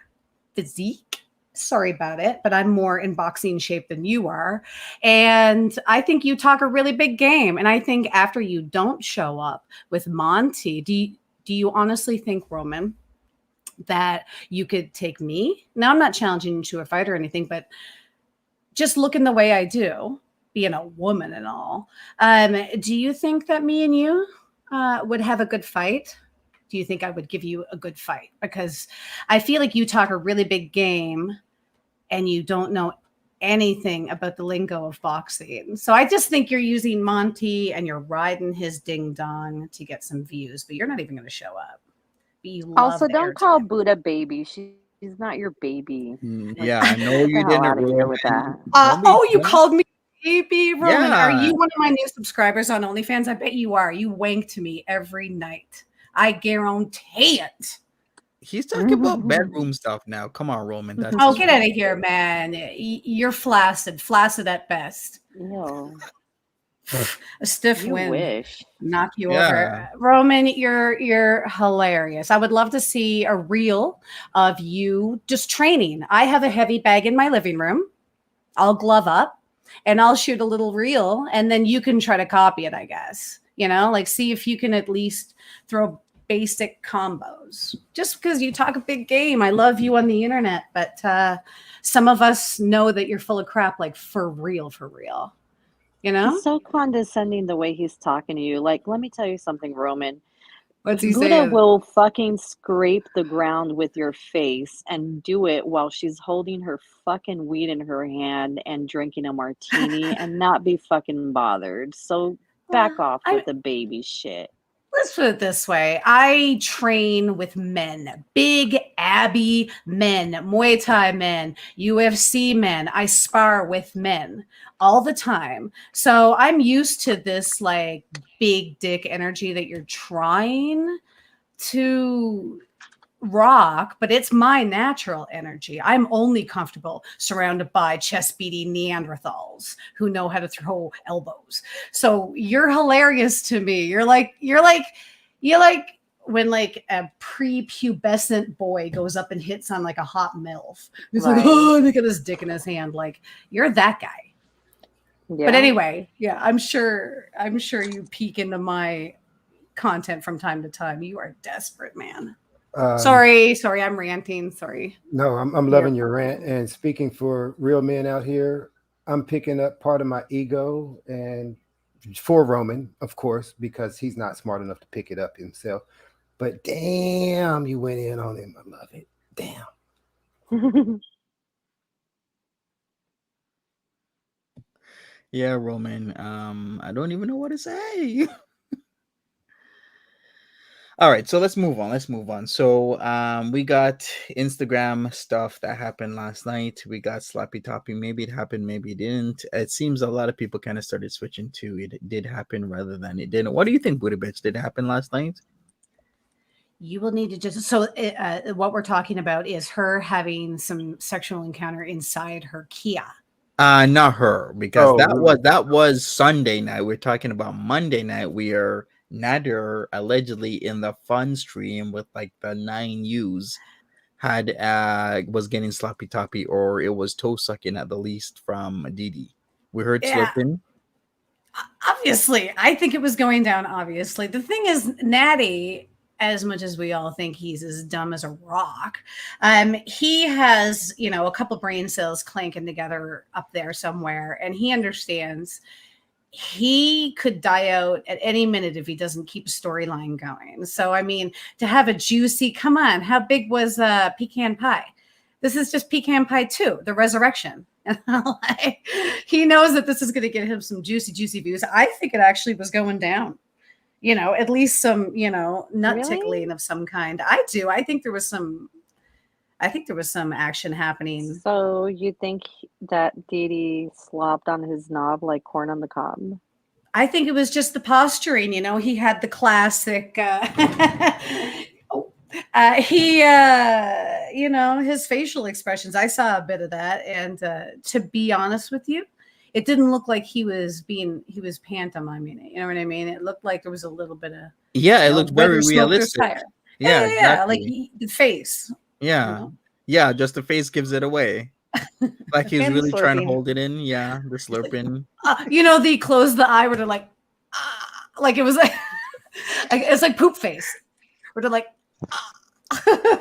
E: physique. Sorry about it, but I'm more in boxing shape than you are. And I think you talk a really big game. And I think after you don't show up with Monty, do you honestly think, Roman, that you could take me? Now, I'm not challenging you to a fight or anything, but just looking the way I do, being a woman and all, do you think that me and you would have a good fight? Do you think I would give you a good fight? Because I feel like you talk a really big game and you don't know anything about the lingo of boxing. So I just think you're using Monty and you're riding his ding dong to get some views, but you're not even going to show up.
C: Also, don't call Buddha baby. She's not your baby.
A: Yeah, I know you didn't
C: agree with that.
E: You called me baby, Roman.
A: Yeah.
E: Are you one of my new subscribers on OnlyFans? I bet you are. You wank to me every night. I guarantee it.
A: He's talking about bedroom stuff now. Come on, Roman. That's
E: get out of here, man. You're flaccid at best.
C: No.
E: A stiff
C: You
E: wind.
C: wish.
E: Knock you over. Roman, you're hilarious. I would love to see a reel of you just training. I have a heavy bag in my living room. I'll glove up and I'll shoot a little reel and then you can try to copy it, I guess. You know, like see if you can at least throw basic combos. Just because you talk a big game. I love you on the internet, but some of us know that you're full of crap, like for real. You know?
C: He's so condescending the way he's talking to you. Like, let me tell you something, Roman.
E: What's he
C: Buddha
E: saying?
C: will fucking scrape the ground with your face and do it while she's holding her fucking weed in her hand and drinking a martini and not be fucking bothered. So back off with the baby shit.
E: Let's put it this way. I train with men, big Abby men, Muay Thai men, UFC men. I spar with men all the time. So I'm used to this like big dick energy that you're trying to rock, but it's my natural energy. I'm only comfortable surrounded by chest beating Neanderthals who know how to throw elbows. So you're hilarious to me. You're like when like a prepubescent boy goes up and hits on like a hot MILF. He's like, oh, look at his dick in his hand. Like, you're that guy. Yeah. But anyway, yeah, I'm sure you peek into my content from time to time. You are desperate, man. Sorry, I'm ranting. Sorry.
D: No, I'm loving your rant. And speaking for real men out here, I'm picking up part of my ego, and for Roman, of course, because he's not smart enough to pick it up himself. But damn, you went in on him. I love it. Damn.
A: Yeah, Roman. I don't even know what to say. All right, so let's move on. So we got Instagram stuff that happened last night. We got Slappy Toppy. Maybe it happened, maybe it didn't. It seems a lot of people kind of started switching to it did happen rather than it didn't. What do you think, Booty Bitch? Did it happen last night?
E: You will need to just what we're talking about is her having some sexual encounter inside her Kia.
A: Not her, because that was Sunday night. We're talking about Monday night. We are Nader allegedly in the fun stream with like the 9 U's had was getting sloppy toppy, or it was toe sucking at the least from Didi. We heard slurping.
E: Obviously, I think it was going down. Obviously, the thing is, Natty, as much as we all think he's as dumb as a rock, he has, a couple brain cells clanking together up there somewhere, and he understands he could die out at any minute if he doesn't keep a storyline going. So, I mean, to have a juicy, come on, how big was Pecan Pie? This is just Pecan Pie 2, the resurrection. And he knows that this is going to get him some juicy views. I think it actually was going down. At least some, nut tickling of some kind. I do. I think there was some action happening.
C: So you think that Didi slopped on his knob like corn on the cob?
E: I think it was just the posturing. He had the classic. His facial expressions. I saw a bit of that, and to be honest with you, it didn't look like he was pantomiming it. You know what I mean? It looked like there was a little bit of
A: it looked very realistic.
E: Yeah, exactly. Like the face.
A: Yeah, just the face gives it away. Like he was really trying to hold it in. Yeah, the slurping.
E: They close the eye where they're like it was like it's like poop face. Where they're like.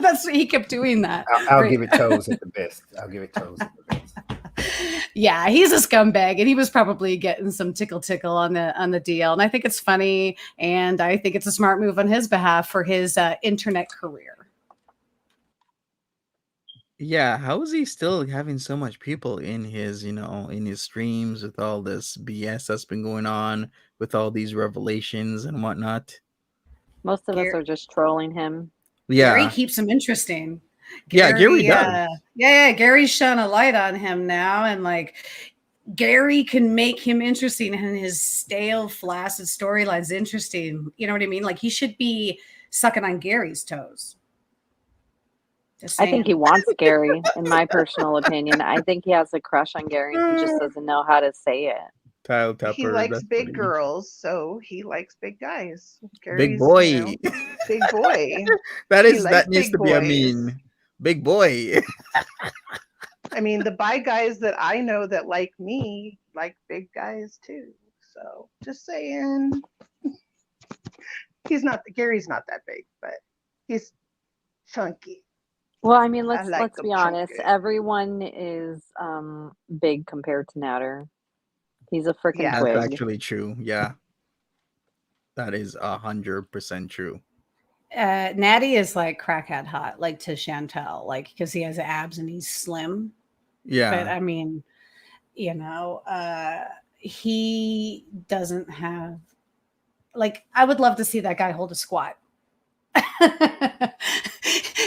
E: That's what he kept doing that.
D: I'll give it toes at the best.
E: Yeah, he's a scumbag, and he was probably getting some tickle on the DL. And I think it's funny, and I think it's a smart move on his behalf for his internet career.
A: Yeah, how is he still having so much people in his, in his streams with all this BS that's been going on, with all these revelations and whatnot?
C: Most of us are just trolling him.
A: Yeah.
E: Gary keeps him interesting.
A: Gary does.
E: Gary's shone a light on him now, and like Gary can make him interesting, and his stale, flaccid storyline's interesting. You know what I mean? Like he should be sucking on Gary's toes.
C: I think he wants Gary, in my personal opinion. I think he has a crush on Gary. He just doesn't know how to say it.
A: Kyle Tepper,
B: he likes big girls, so he likes big guys. Gary's,
A: big boy.
B: Big boy.
A: that needs to be a meme. Big boy.
B: I mean, the bi guys that I know that like me like big guys too. So just saying. Gary's not that big, but he's chunky.
C: Well, I mean, let's be honest. Everyone is big compared to Nader. He's a freaking twig.
A: That's actually true. Yeah. That is 100% true.
E: Natty is like crackhead hot, like to Chantel, like because he has abs and he's slim.
A: Yeah.
E: But I mean, he doesn't have I would love to see that guy hold a squat.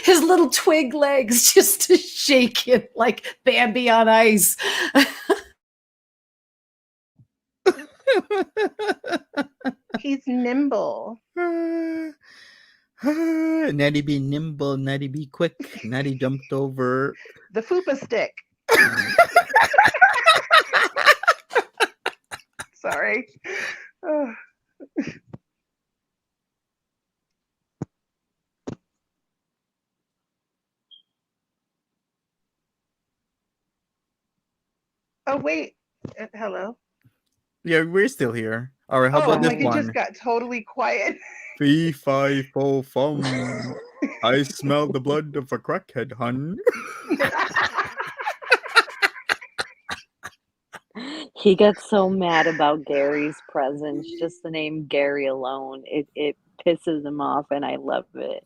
E: His little twig legs just shaking like Bambi on ice.
B: He's nimble.
A: Natty be nimble, Natty be quick. Natty jumped over.
B: The fupa stick. Sorry. Oh. Oh wait. Hello.
A: Yeah, we're still here. All right, how
B: Oh,
A: about this
B: like it just
A: one?
B: got totally quiet.
A: Fee, fi, fo, fum. I smell the blood of a crackhead, hun.
C: He gets so mad about Gary's presence. Just the name Gary alone, it pisses him off, and I love it.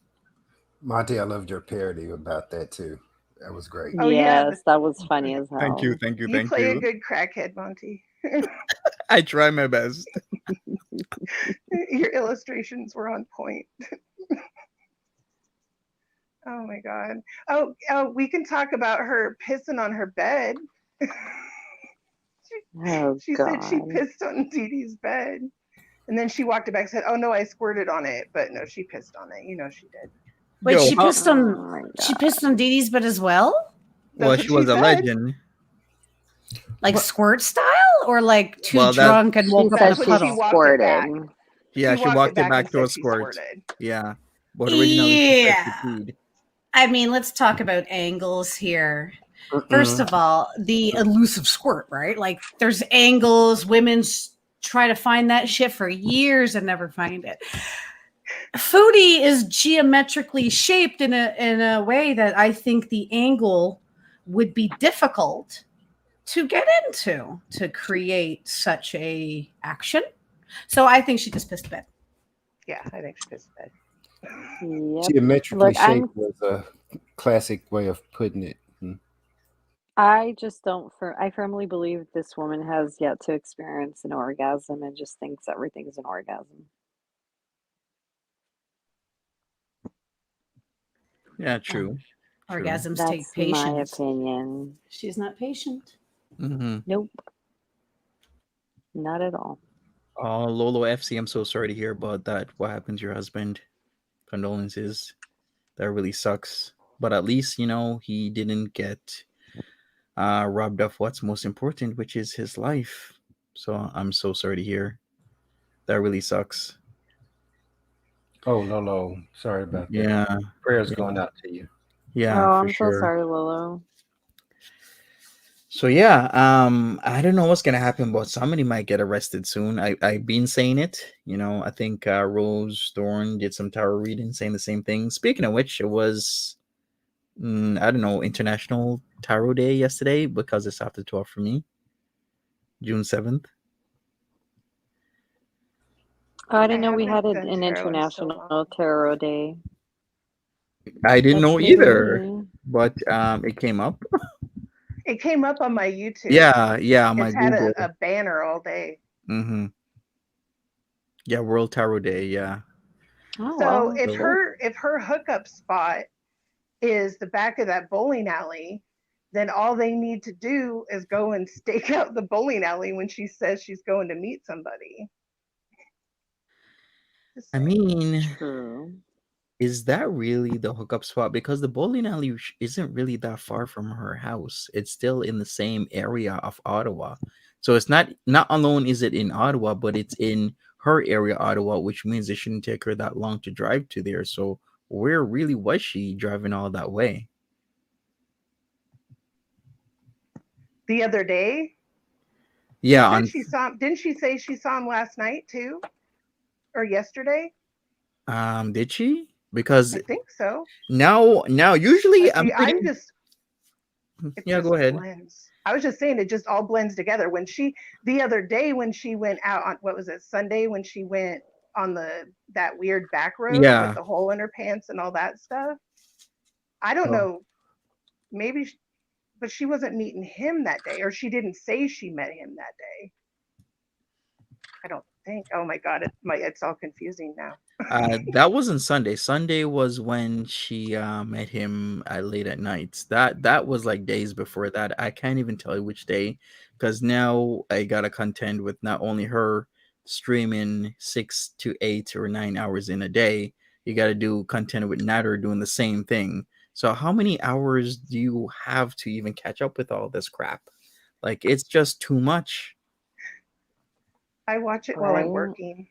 D: Monty, I loved your parody about that too. That was great.
B: Oh, yeah,
C: Yes, that was funny as hell.
A: Thank you, thank you,
B: You
A: thank
B: play a
A: you.
B: good crackhead, Monty.
A: I try my best.
B: Your illustrations were on point. Oh my god. Oh, we can talk about her pissing on her bed.
C: Oh
B: She said she
C: God.
B: pissed on Dee Dee's bed. And then she walked it back and said, "Oh no, I squirted on it." But no, she pissed on it. You know she did.
E: Wait,
A: Yo,
E: she
A: how-
E: pissed
C: Oh
E: on
C: my
E: she
C: God.
E: pissed on Dee Dee's bed as well?
A: well,
B: That's
A: she
B: what
A: was a
B: said.
A: legend.
E: Like
D: What?
E: squirt style, or like too
A: Well, that-
E: drunk and
C: She
E: woke up
C: said
E: in a
B: That's
C: she
B: what she
E: puddle?
B: walked it back.
C: squirted.
A: Yeah, she walked it back
B: and
A: to a
B: said she
A: squirt.
B: squirted.
A: Yeah. But originally she said she peed.
E: I mean, let's talk about angles here.
D: Mm-mm.
E: First of all, the elusive squirt, right? Like there's angles, women try to find that shit for years and never find it. Foodie is geometrically shaped in a way that I think the angle would be difficult to get into to create such a action. So I think she just pissed the bed.
B: Yeah, I think she pissed bed.
C: Yep.
D: Geometrically
C: Look, I'm-
D: shaped was a classic way of putting it.
C: I just don't. I firmly believe this woman has yet to experience an orgasm and just thinks everything is an orgasm.
A: Yeah, true. True.
E: Orgasms take
C: That's my
E: patience.
C: opinion.
E: She's not patient.
A: Mm-hmm.
C: Nope. Not at all.
A: Oh, Lolo FC, I'm so sorry to hear about that. What happened to your husband? Condolences. That really sucks. But at least, you know, he didn't get robbed of what's most important, which is his life. So I'm so sorry to hear. That really sucks.
D: Oh, Lolo, sorry about that.
A: Yeah.
D: Prayers
A: Yeah.
D: going out to you.
A: Yeah,
C: Oh,
A: for
C: I'm
A: sure.
C: so sorry, Lolo.
A: So yeah, I don't know what's gonna happen, but somebody might get arrested soon. I've been saying it. You know, I think Rose Thorne did some tarot reading saying the same thing. Speaking of which, it was I don't know, International Tarot Day yesterday because it's after 12 for me. June 7th.
C: Oh, I didn't know we
B: haven't
C: had
B: done
C: an
B: tarot in so
C: International
B: long.
C: Tarot Day.
A: I didn't
C: That's
A: know
C: new
A: either,
C: to me.
A: but it came up.
B: It came up on my YouTube.
A: Yeah, on my
B: It's had
A: Google.
B: a banner all day.
A: Mm-hmm. Yeah, World Tarot Day. Yeah.
C: Oh,
B: So
C: well.
B: if
A: Cool.
B: her hookup spot is the back of that bowling alley, then all they need to do is go and stake out the bowling alley when she says she's going to meet somebody. Just
A: I
B: saying.
A: mean,
C: True.
A: is that really the hookup spot? Because the bowling alley isn't really that far from her house. It's still in the same area of Ottawa. So it's not alone is it in Ottawa, but it's in her area, Ottawa, which means it shouldn't take her that long to drive to there. So where really was she driving all that way?
B: The other day,
A: Yeah,
B: she
A: on
B: said she saw him. Didn't she say she saw him last night too, or yesterday?
A: did she? Because
B: I think so.
A: now usually
B: Let's
A: I'm
B: see,
A: pretty
B: I'm just it
A: Yeah,
B: just
A: go ahead.
B: blends. I was just saying it just all blends together. When she the other day when she went out on what was it, Sunday, when she went on that weird back road
A: Yeah.
B: with the hole in her pants and all that stuff. I don't
A: Oh.
B: know, maybe but she wasn't meeting him that day, or she didn't say she met him that day. I don't think. Oh my god, it's all confusing now.
A: That wasn't Sunday. Sunday was when she met him late at night. That was like days before that. I can't even tell you which day, because now I gotta contend with not only her streaming 6 to 8 or 9 hours in a day. You got to do content with Nader doing the same thing. So how many hours do you have to even catch up with all this crap? Like, it's just too much.
B: I watch it while I'm
C: Right?
B: working.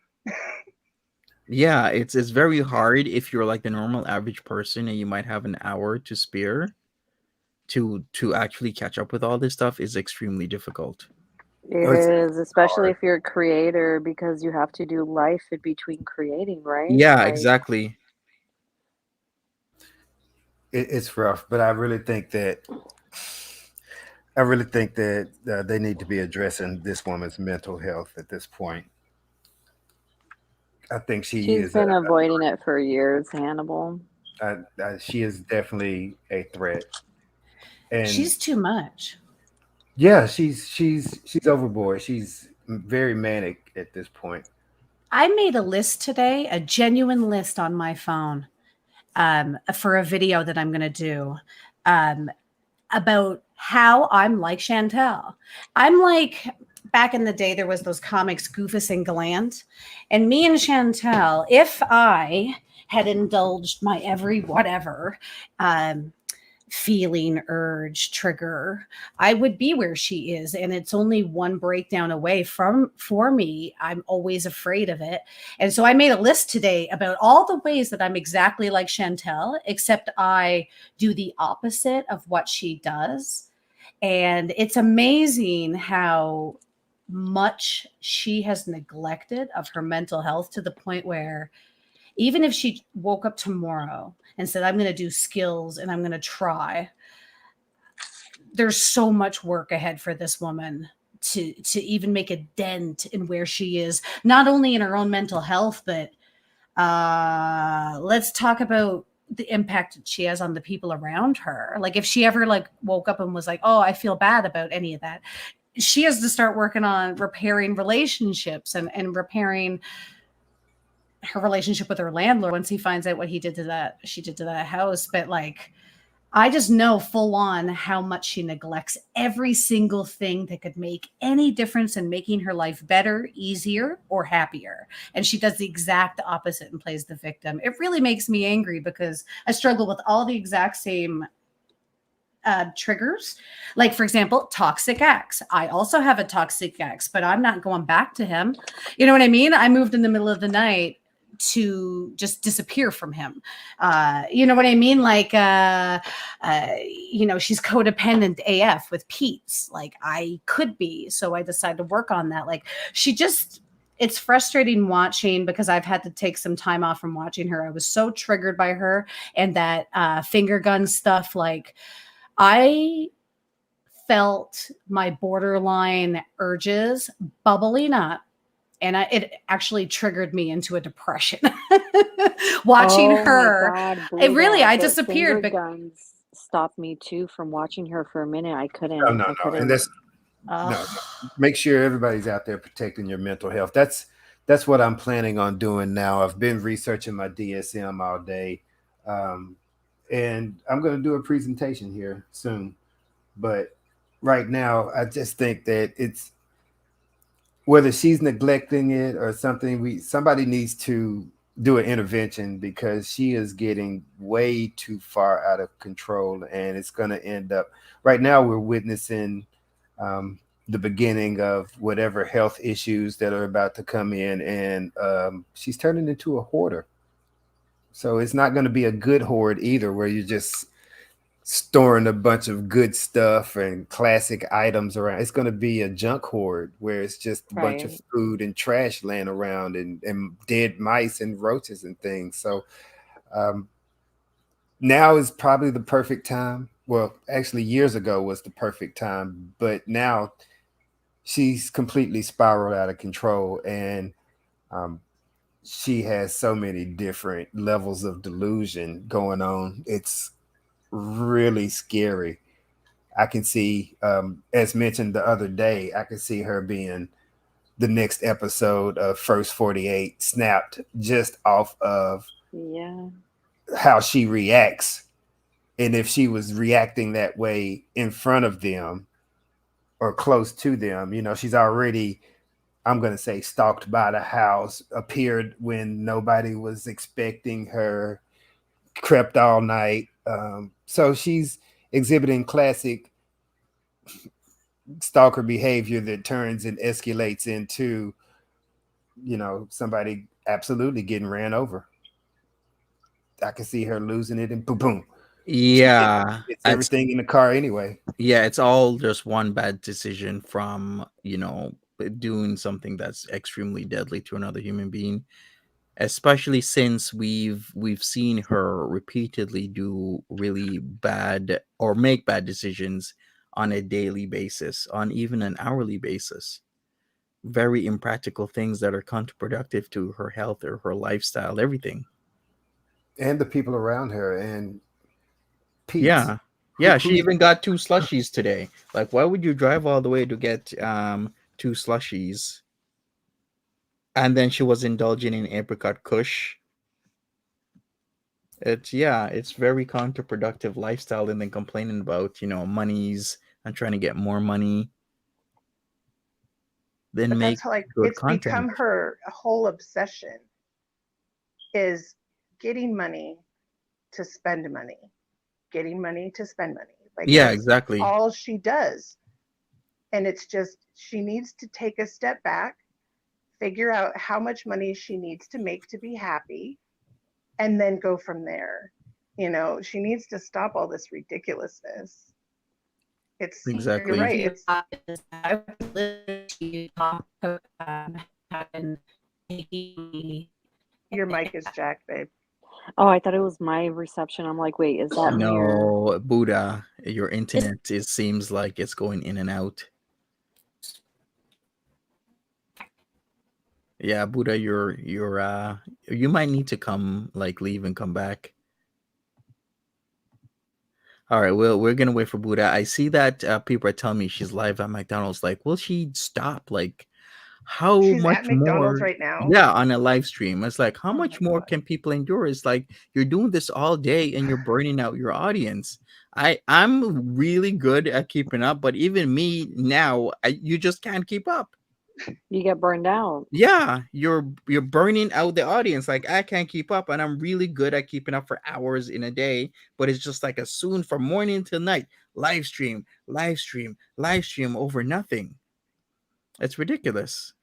A: Yeah, it's very hard if you're like the normal average person and you might have an hour to spare to actually catch up with all this stuff is extremely difficult.
C: It
D: It's
C: is, especially
D: hard.
C: if you're a creator, because you have to do life in between creating, right?
A: Yeah,
C: Like,
A: exactly.
D: It's rough, but I really think that they need to be addressing this woman's mental health at this point. I think she
C: she's
D: is
C: been avoiding it for years, Hannibal.
D: she is definitely a threat, and
E: She's too much.
D: yeah, she's overboard. She's very manic at this point.
E: I made a list today, a genuine list on my phone, for a video that I'm going to do, about how I'm like Chantel. I'm like, back in the day, there was those comics, Goofus and Gland. And me and Chantel, if I had indulged my every whatever, feeling, urge, trigger, I would be where she is. And it's only one breakdown away from for me. I'm always afraid of it. And so I made a list today about all the ways that I'm exactly like Chantel, except I do the opposite of what she does. And it's amazing how much she has neglected of her mental health, to the point where even if she woke up tomorrow and said, I'm going to do skills and I'm going to try, there's so much work ahead for this woman to even make a dent in where she is, not only in her own mental health, but let's talk about the impact that she has on the people around her. Like, if she ever like woke up and was like, oh, I feel bad about any of that, she has to start working on repairing relationships and repairing her relationship with her landlord once he finds out what she did to that house. But like, I just know full on how much she neglects every single thing that could make any difference in making her life better, easier, or happier. And she does the exact opposite and plays the victim. It really makes me angry because I struggle with all the exact same triggers. Like, for example, toxic ex. I also have a toxic ex, but I'm not going back to him. You know what I mean? I moved in the middle of the night to just disappear from him. You know what I mean? Like, she's codependent AF with Pete's. Like, I could be. So I decided to work on that. Like, it's frustrating watching, because I've had to take some time off from watching her. I was so triggered by her and that finger gun stuff. Like, I felt my borderline urges bubbling up, and it actually triggered me into a depression. Watching her, it really, I disappeared.
C: Finger guns stopped me too from watching her for a minute. I couldn't.
D: No, and that's no. Make sure everybody's out there protecting your mental health. That's what I'm planning on doing now. I've been researching my DSM all day, and I'm going to do a presentation here soon. But right now, I just think that it's, whether she's neglecting it or something, somebody needs to do an intervention, because she is getting way too far out of control, and it's going to end up. Right now, we're witnessing the beginning of whatever health issues that are about to come in, and she's turning into a hoarder. So it's not going to be a good hoard either, where you're just storing a bunch of good stuff and classic items around. It's going to be a junk hoard, where it's just a bunch of food and trash laying around, and dead mice and roaches and things. So now is probably the perfect time. Well, actually, years ago was the perfect time, but now she's completely spiraled out of control, and she has so many different levels of delusion going on. It's really scary. I can see, as mentioned the other day, I can see her being the next episode of First 48 snapped just off of how she reacts. And if she was reacting that way in front of them or close to them, she's already, I'm going to say stalked by the house, appeared when nobody was expecting her, crept all night. So she's exhibiting classic stalker behavior that turns and escalates into, somebody absolutely getting ran over. I can see her losing it and boom, boom.
A: Yeah,
D: It's everything in the car anyway.
A: Yeah, it's all just one bad decision from, doing something that's extremely deadly to another human being, especially since we've seen her repeatedly do really bad or make bad decisions on a daily basis, on even an hourly basis. Very impractical things that are counterproductive to her health or her lifestyle, everything.
D: And the people around her. And Pete.
A: Yeah. Yeah, she even got 2 slushies today. Like, why would you drive all the way to get 2 slushies? And then she was indulging in apricot kush. It's very counterproductive lifestyle, and then complaining about, monies and trying to get more money. Then
B: But
A: make
B: that's like
A: good
B: it's
A: content.
B: become her whole obsession is getting money to spend money, getting money to spend money. Like,
A: Yeah,
B: that's
A: exactly.
B: all she does. And it's just, she needs to take a step back, figure out how much money she needs to make to be happy, and then go from there. She needs to stop all this ridiculousness. It's
A: Exactly.
B: You're right. It's
E: I was listening to you talk and
B: your mic is jacked, babe.
C: Oh, I thought it was my reception. I'm like, wait, is that me or
A: No, Buddha, your internet seems like it's going in and out. Yeah, Buddha, you might need to come, like, leave and come back. All right, well, we're gonna wait for Buddha. I see that people are telling me she's live at McDonald's. Like, will she stop? Like, how
B: She's
A: much
B: at McDonald's
A: more?
B: right now.
A: Yeah, on a live stream. It's like, how
B: Oh
A: much
B: my
A: more
B: God.
A: can people endure? It's like you're doing this all day and you're burning out your audience. I'm really good at keeping up, but even me now, you just can't keep up.
C: you get burned out?
A: Yeah, you're burning out the audience. Like, I can't keep up, and I'm really good at keeping up for hours in a day, but it's just like as soon from morning till night, live stream, live stream, live stream over nothing. It's ridiculous.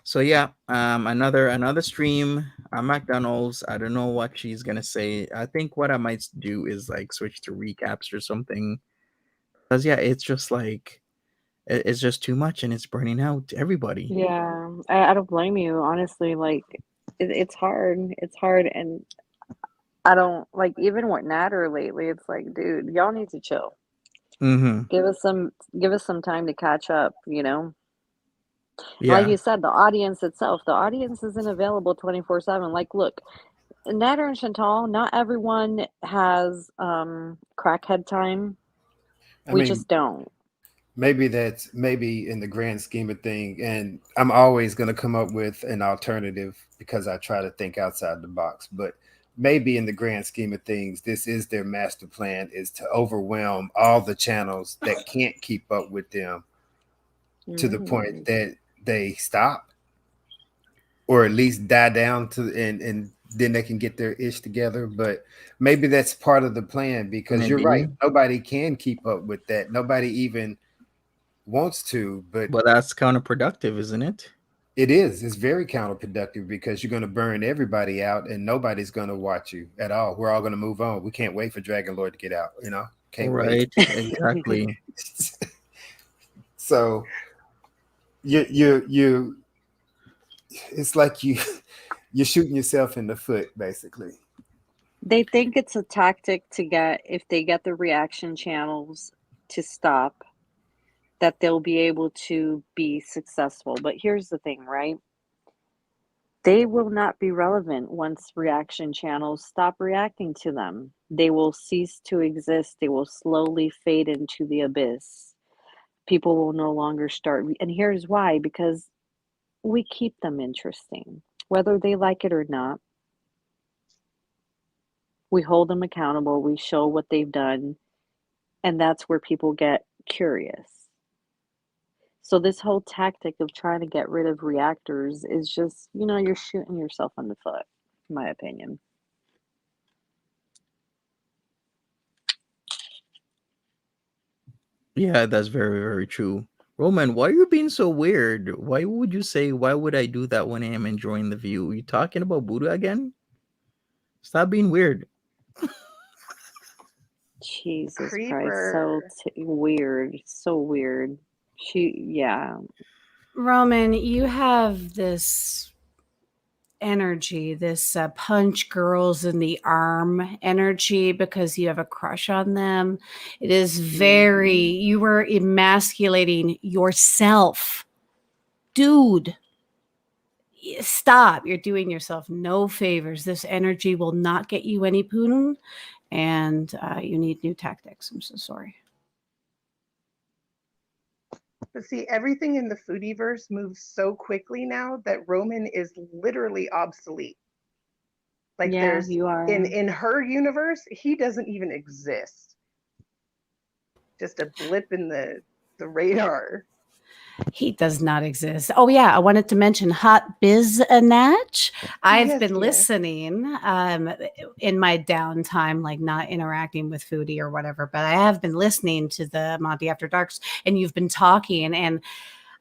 A: So yeah, another stream at McDonald's. I don't know what she's gonna say. I think what I might do is like switch to recaps or something. Because yeah, it's just like it's just too much, and it's burning out everybody.
C: Yeah, I don't blame you, honestly. Like, it's hard. It's hard, and I don't like even with Nader lately. It's like, dude, y'all need to chill.
A: Mm-hmm.
C: Give us some time to catch up.
A: Yeah.
C: Like you said, the audience itself, the audience isn't available 24/7. Like, look, Nader and Chantal, not everyone has crackhead time. We just don't.
D: Maybe in the grand scheme of thing, and I'm always going to come up with an alternative because I try to think outside the box, but maybe in the grand scheme of things, this is their master plan, is to overwhelm all the channels that can't keep up with them to the point that they stop or at least die down and then they can get their ish together. But maybe that's part of the plan, because you're right, nobody can keep up with that. Nobody even wants to, but
A: that's counterproductive, isn't it?
D: It's very counterproductive, because you're going to burn everybody out and nobody's going to watch you at all. We're all going to move on. We can't wait for Dragon Lord to get out, can't wait.
A: Exactly.
D: So you it's like you're shooting yourself in the foot, basically.
C: They think it's a tactic if they get the reaction channels to stop, that they'll be able to be successful. But here's the thing, right? They will not be relevant once reaction channels stop reacting to them. They will cease to exist. They will slowly fade into the abyss. People will no longer and here's why: because we keep them interesting, whether they like it or not. We hold them accountable. We show what they've done. And that's where people get curious. So this whole tactic of trying to get rid of reactors is just, you're shooting yourself in the foot, in my opinion.
A: Yeah, that's very, very true. Roman, why are you being so weird? Why would you say, why would I do that when I am enjoying the view? You talking about Buddha again? Stop being weird.
C: Jesus Christ, so
B: Creeper.
C: weird, so weird. Yeah.
E: Roman, you have this energy, this punch girls in the arm energy because you have a crush on them. It is very, you were emasculating yourself. Dude, stop. You're doing yourself no favors. This energy will not get you any poon, and you need new tactics. I'm so sorry.
B: But see, everything in the foodieverse moves so quickly now that Roman is literally obsolete. Like
C: Yeah,
B: there's
C: you are.
B: in her universe, he doesn't even exist. Just a blip in the radar.
E: He does not exist. Oh yeah, I wanted to mention Hot Biz Natch. I've
B: Yes,
E: been
B: yes.
E: listening in my downtime, like not interacting with Foodie or whatever, but I have been listening to the Monty After Darks, and you've been talking, and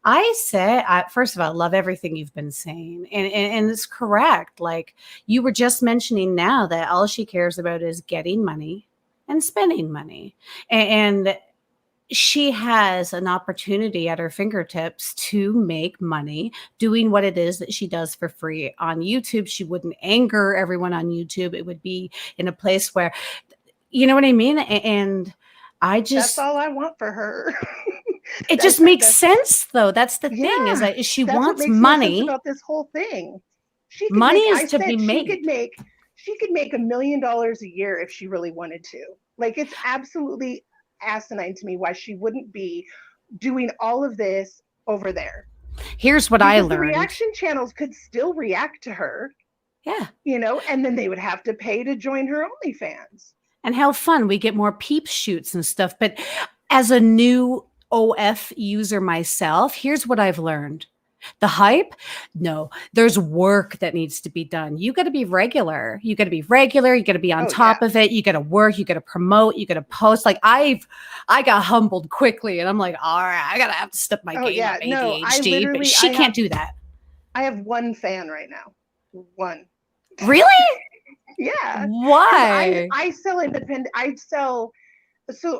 E: I say, first of all, I love everything you've been saying, and it's correct. Like you were just mentioning now that all she cares about is getting money and spending money, and she has an opportunity at her fingertips to make money doing what it is that she does for free on YouTube. She wouldn't anger everyone on YouTube. It would be in a place where, you know what I mean? And I
B: That's
E: just,
B: all I want for her.
E: it just makes sense though. That's the thing, is
B: Yeah,
E: that she
B: that's what
E: wants
B: makes no sense
E: money.
B: about this whole thing. She could
E: Money
B: make, I
E: is to be
B: said she
E: made.
B: could make $1 million a year if she really wanted to. Like it's absolutely asinine to me why she wouldn't be doing all of this over there.
E: Here's what I
B: Because the
E: learned.
B: reaction channels could still react to her,
E: Yeah.
B: and then they would have to pay to join her OnlyFans.
E: And how fun. We get more peep shoots and stuff. But as a new OF user myself, here's what I've learned. The hype, no, there's work that needs to be done. You got to be regular. You got to be regular. You got to be on top of it. You got to work. You got to promote. You got to post. Like I got humbled quickly, and I'm like, all right, I gotta have to step my game up. ADHD, but she can't do that.
B: I have one fan right now. One.
E: Really?
B: Yeah.
E: Why?
B: I sell independent. So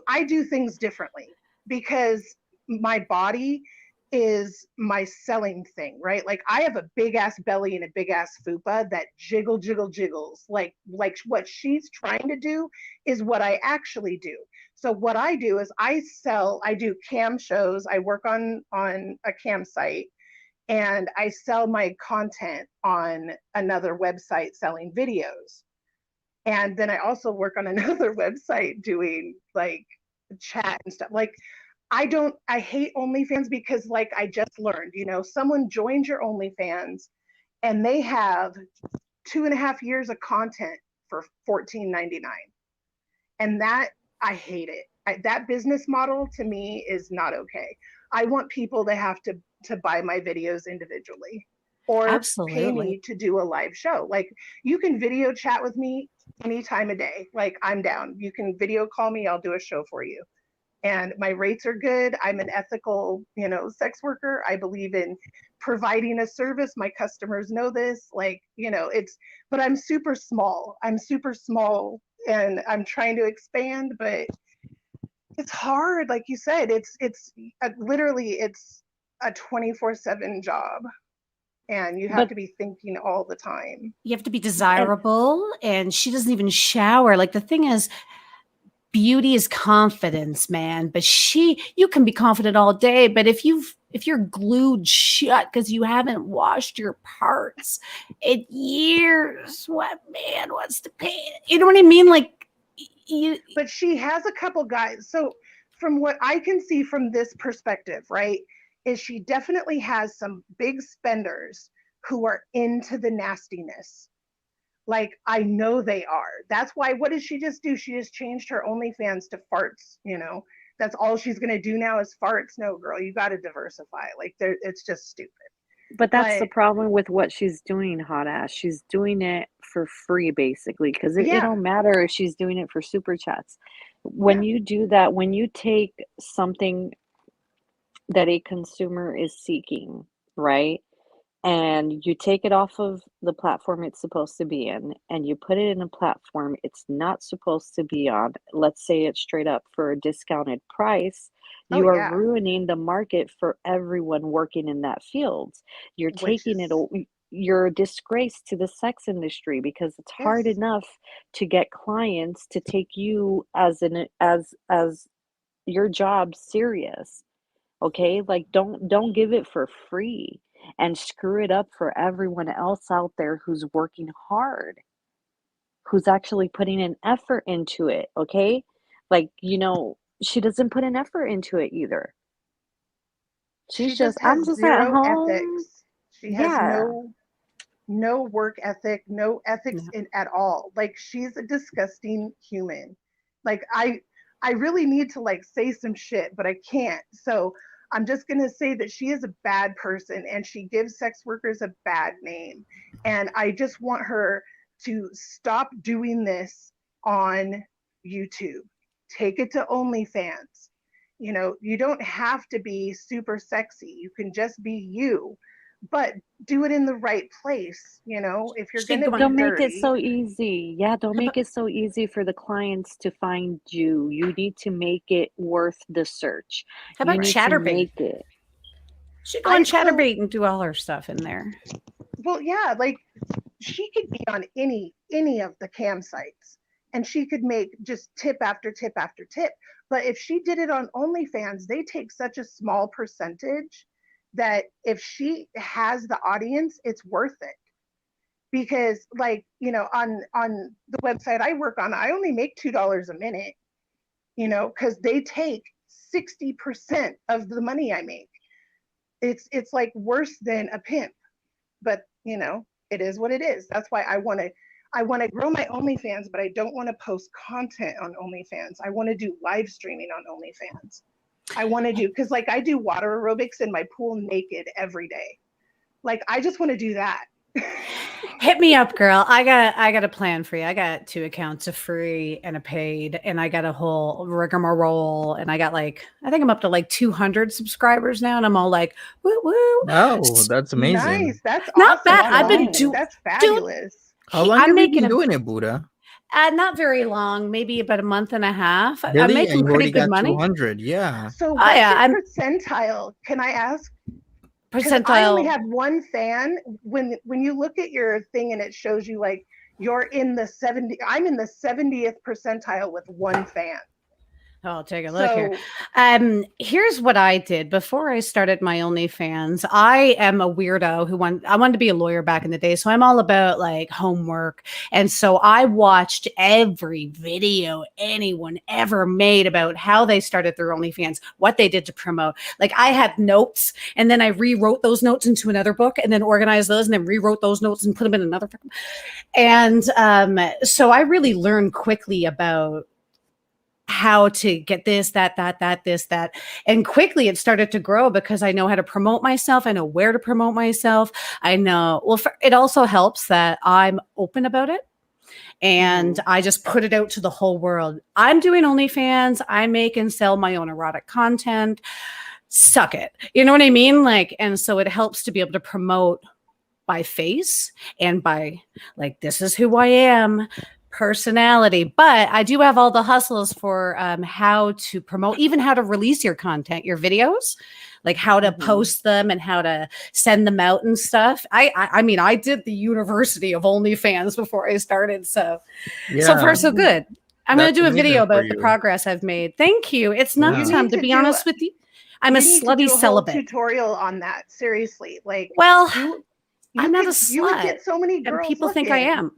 B: I do things differently because my body is my selling thing, right? Like I have a big ass belly and a big ass fupa that jiggles. Like what she's trying to do is what I actually do. So what I do is I do cam shows. I work on a cam site, and I sell my content on another website selling videos. And then I also work on another website doing like chat and stuff. Like I hate OnlyFans because like I just learned, someone joins your OnlyFans and they have 2.5 years of content for $14.99. And that, I hate it. That business model to me is not okay. I want people to have to buy my videos individually or pay me to do a live show. Like you can video chat with me any time of day. Like I'm down. You can video call me. I'll do a show for you. And my rates are good. I'm an ethical, sex worker. I believe in providing a service. My customers know this. Like, but I'm super small. And I'm trying to expand, but it's hard. Like you said, it's literally it's a 24/7 job. And you have to be thinking all the time.
E: You have to be desirable, and she doesn't even shower. Like the thing is, beauty is confidence, man. But you can be confident all day, but if you're glued shut because you haven't washed your parts in years, what man wants to pay? You know what I mean? Like
B: but she has a couple guys. So from what I can see from this perspective, right, is she definitely has some big spenders who are into the nastiness. Like I know they are. That's why. What did she just do? She just changed her OnlyFans to farts. that's all she's going to do now is farts. No, girl, you got to diversify. Like, it's just stupid.
C: But that's the
B: But
C: problem with what she's doing, hot ass. She's doing it for free, basically, because it
B: yeah,
C: don't matter if she's doing it for super chats. When
B: yeah,
C: you do that, when you take something that a consumer is seeking, right? And you take it off of the platform it's supposed to be in, and you put it in a platform it's not supposed to be on, let's say it's straight up for a discounted price,
B: oh
C: you are
B: yeah,
C: ruining the market for everyone working in that field. You're
B: which
C: taking it,
B: is
C: you're a disgrace to the sex industry because it's hard
B: yes,
C: enough to get clients to take you as your job serious. Okay, like don't give it for free and screw it up for everyone else out there who's working hard, who's actually putting an effort into it. Okay, like, she doesn't put an effort into it either.
B: she
C: She's just,
B: just has
C: I'm just at
B: zero
C: home.
B: ethics. She has
C: Yeah.
B: no work ethic, no ethics
E: Yeah.
B: in at all. Like, she's a disgusting human. Like, I really need to like say some shit, but I can't. So I'm just going to say that she is a bad person and she gives sex workers a bad name. And I just want her to stop doing this on YouTube. Take it to OnlyFans. You don't have to be super sexy. You can just be you, but do it in the right place. If you're
E: She
B: going to
E: going.
B: be
C: Don't make it
B: dirty,
C: so easy. Yeah, don't
E: How
C: make
E: about
C: it so easy for the clients to find you. You need to make it worth the search.
E: how
C: You
E: about
B: right?
C: need to
E: Chatterbait?
C: make it.
E: She go on
B: So,
E: Chatterbait and do all her stuff in there.
B: well, yeah, like she could be on any of the cam sites and she could make just tip after tip after tip. But if she did it on OnlyFans, they take such a small percentage that if she has the audience, it's worth it. Because like, on the website I work on, I only make $2 a minute, because they take 60% of the money I make. It's like worse than a pimp, but it is what it is. That's why I want to grow my OnlyFans, but I don't want to post content on OnlyFans. I want to do live streaming on OnlyFans. I want to do, because like I do water aerobics in my pool naked every day. Like, I just want to do that.
E: Hit me up, girl. I got a plan for you. I got 2 accounts, a free and a paid, and I got a whole rigmarole. And I got I think I'm up to 200 subscribers now, and I'm all like, woo woo.
A: Wow, that's amazing.
B: Nice. That's
E: Not
B: awesome.
E: bad.
B: I
E: I've
B: love
E: been
B: it. That's
E: dude.
B: fabulous.
A: How long
E: I'm
A: have you
E: making
A: been
E: a
A: doing it, Buddha?
E: not very long, maybe about a month and a half. I'm
A: Really? And
E: making
A: you
E: pretty
A: already
E: good
A: got
E: money.
A: 200? Yeah.
B: So
E: Oh
B: what's
E: yeah,
B: your
E: I'm
B: percentile? Can I ask? Because I only
E: percentile.
B: have one fan. When you look at your thing and it shows you like you're in the 70, I'm in the 70th percentile with one fan.
E: I'll take a look here.
B: So
E: Here's what I did before I started my OnlyFans. I am a weirdo I wanted to be a lawyer back in the day. So I'm all about homework. And so I watched every video anyone ever made about how they started their OnlyFans, what they did to promote. Like, I had notes, and then I rewrote those notes into another book, and then organized those, and then rewrote those notes and put them in another book. And so I really learned quickly about how to get this, that, this, that. And quickly it started to grow because I know how to promote myself. I know where to promote myself. I know, it also helps that I'm open about it. And I just put it out to the whole world. I'm doing OnlyFans. I make and sell my own erotic content. Suck it. You know what I mean? And so it helps to be able to promote by face and by this is who I am, personality. But I do have all the hustles for how to promote, even how to release your content, your videos, like how to post them and how to send them out and stuff. I mean, I did the University of OnlyFans before I started. So far, so good. I'm going to do a video about the progress I've made. Thank you. It's not time, to be honest with you. I'm a slutty celibate.
B: Tutorial on that. Seriously.
E: I'm not a slut.
B: You would get so many girls.
E: And people think I am.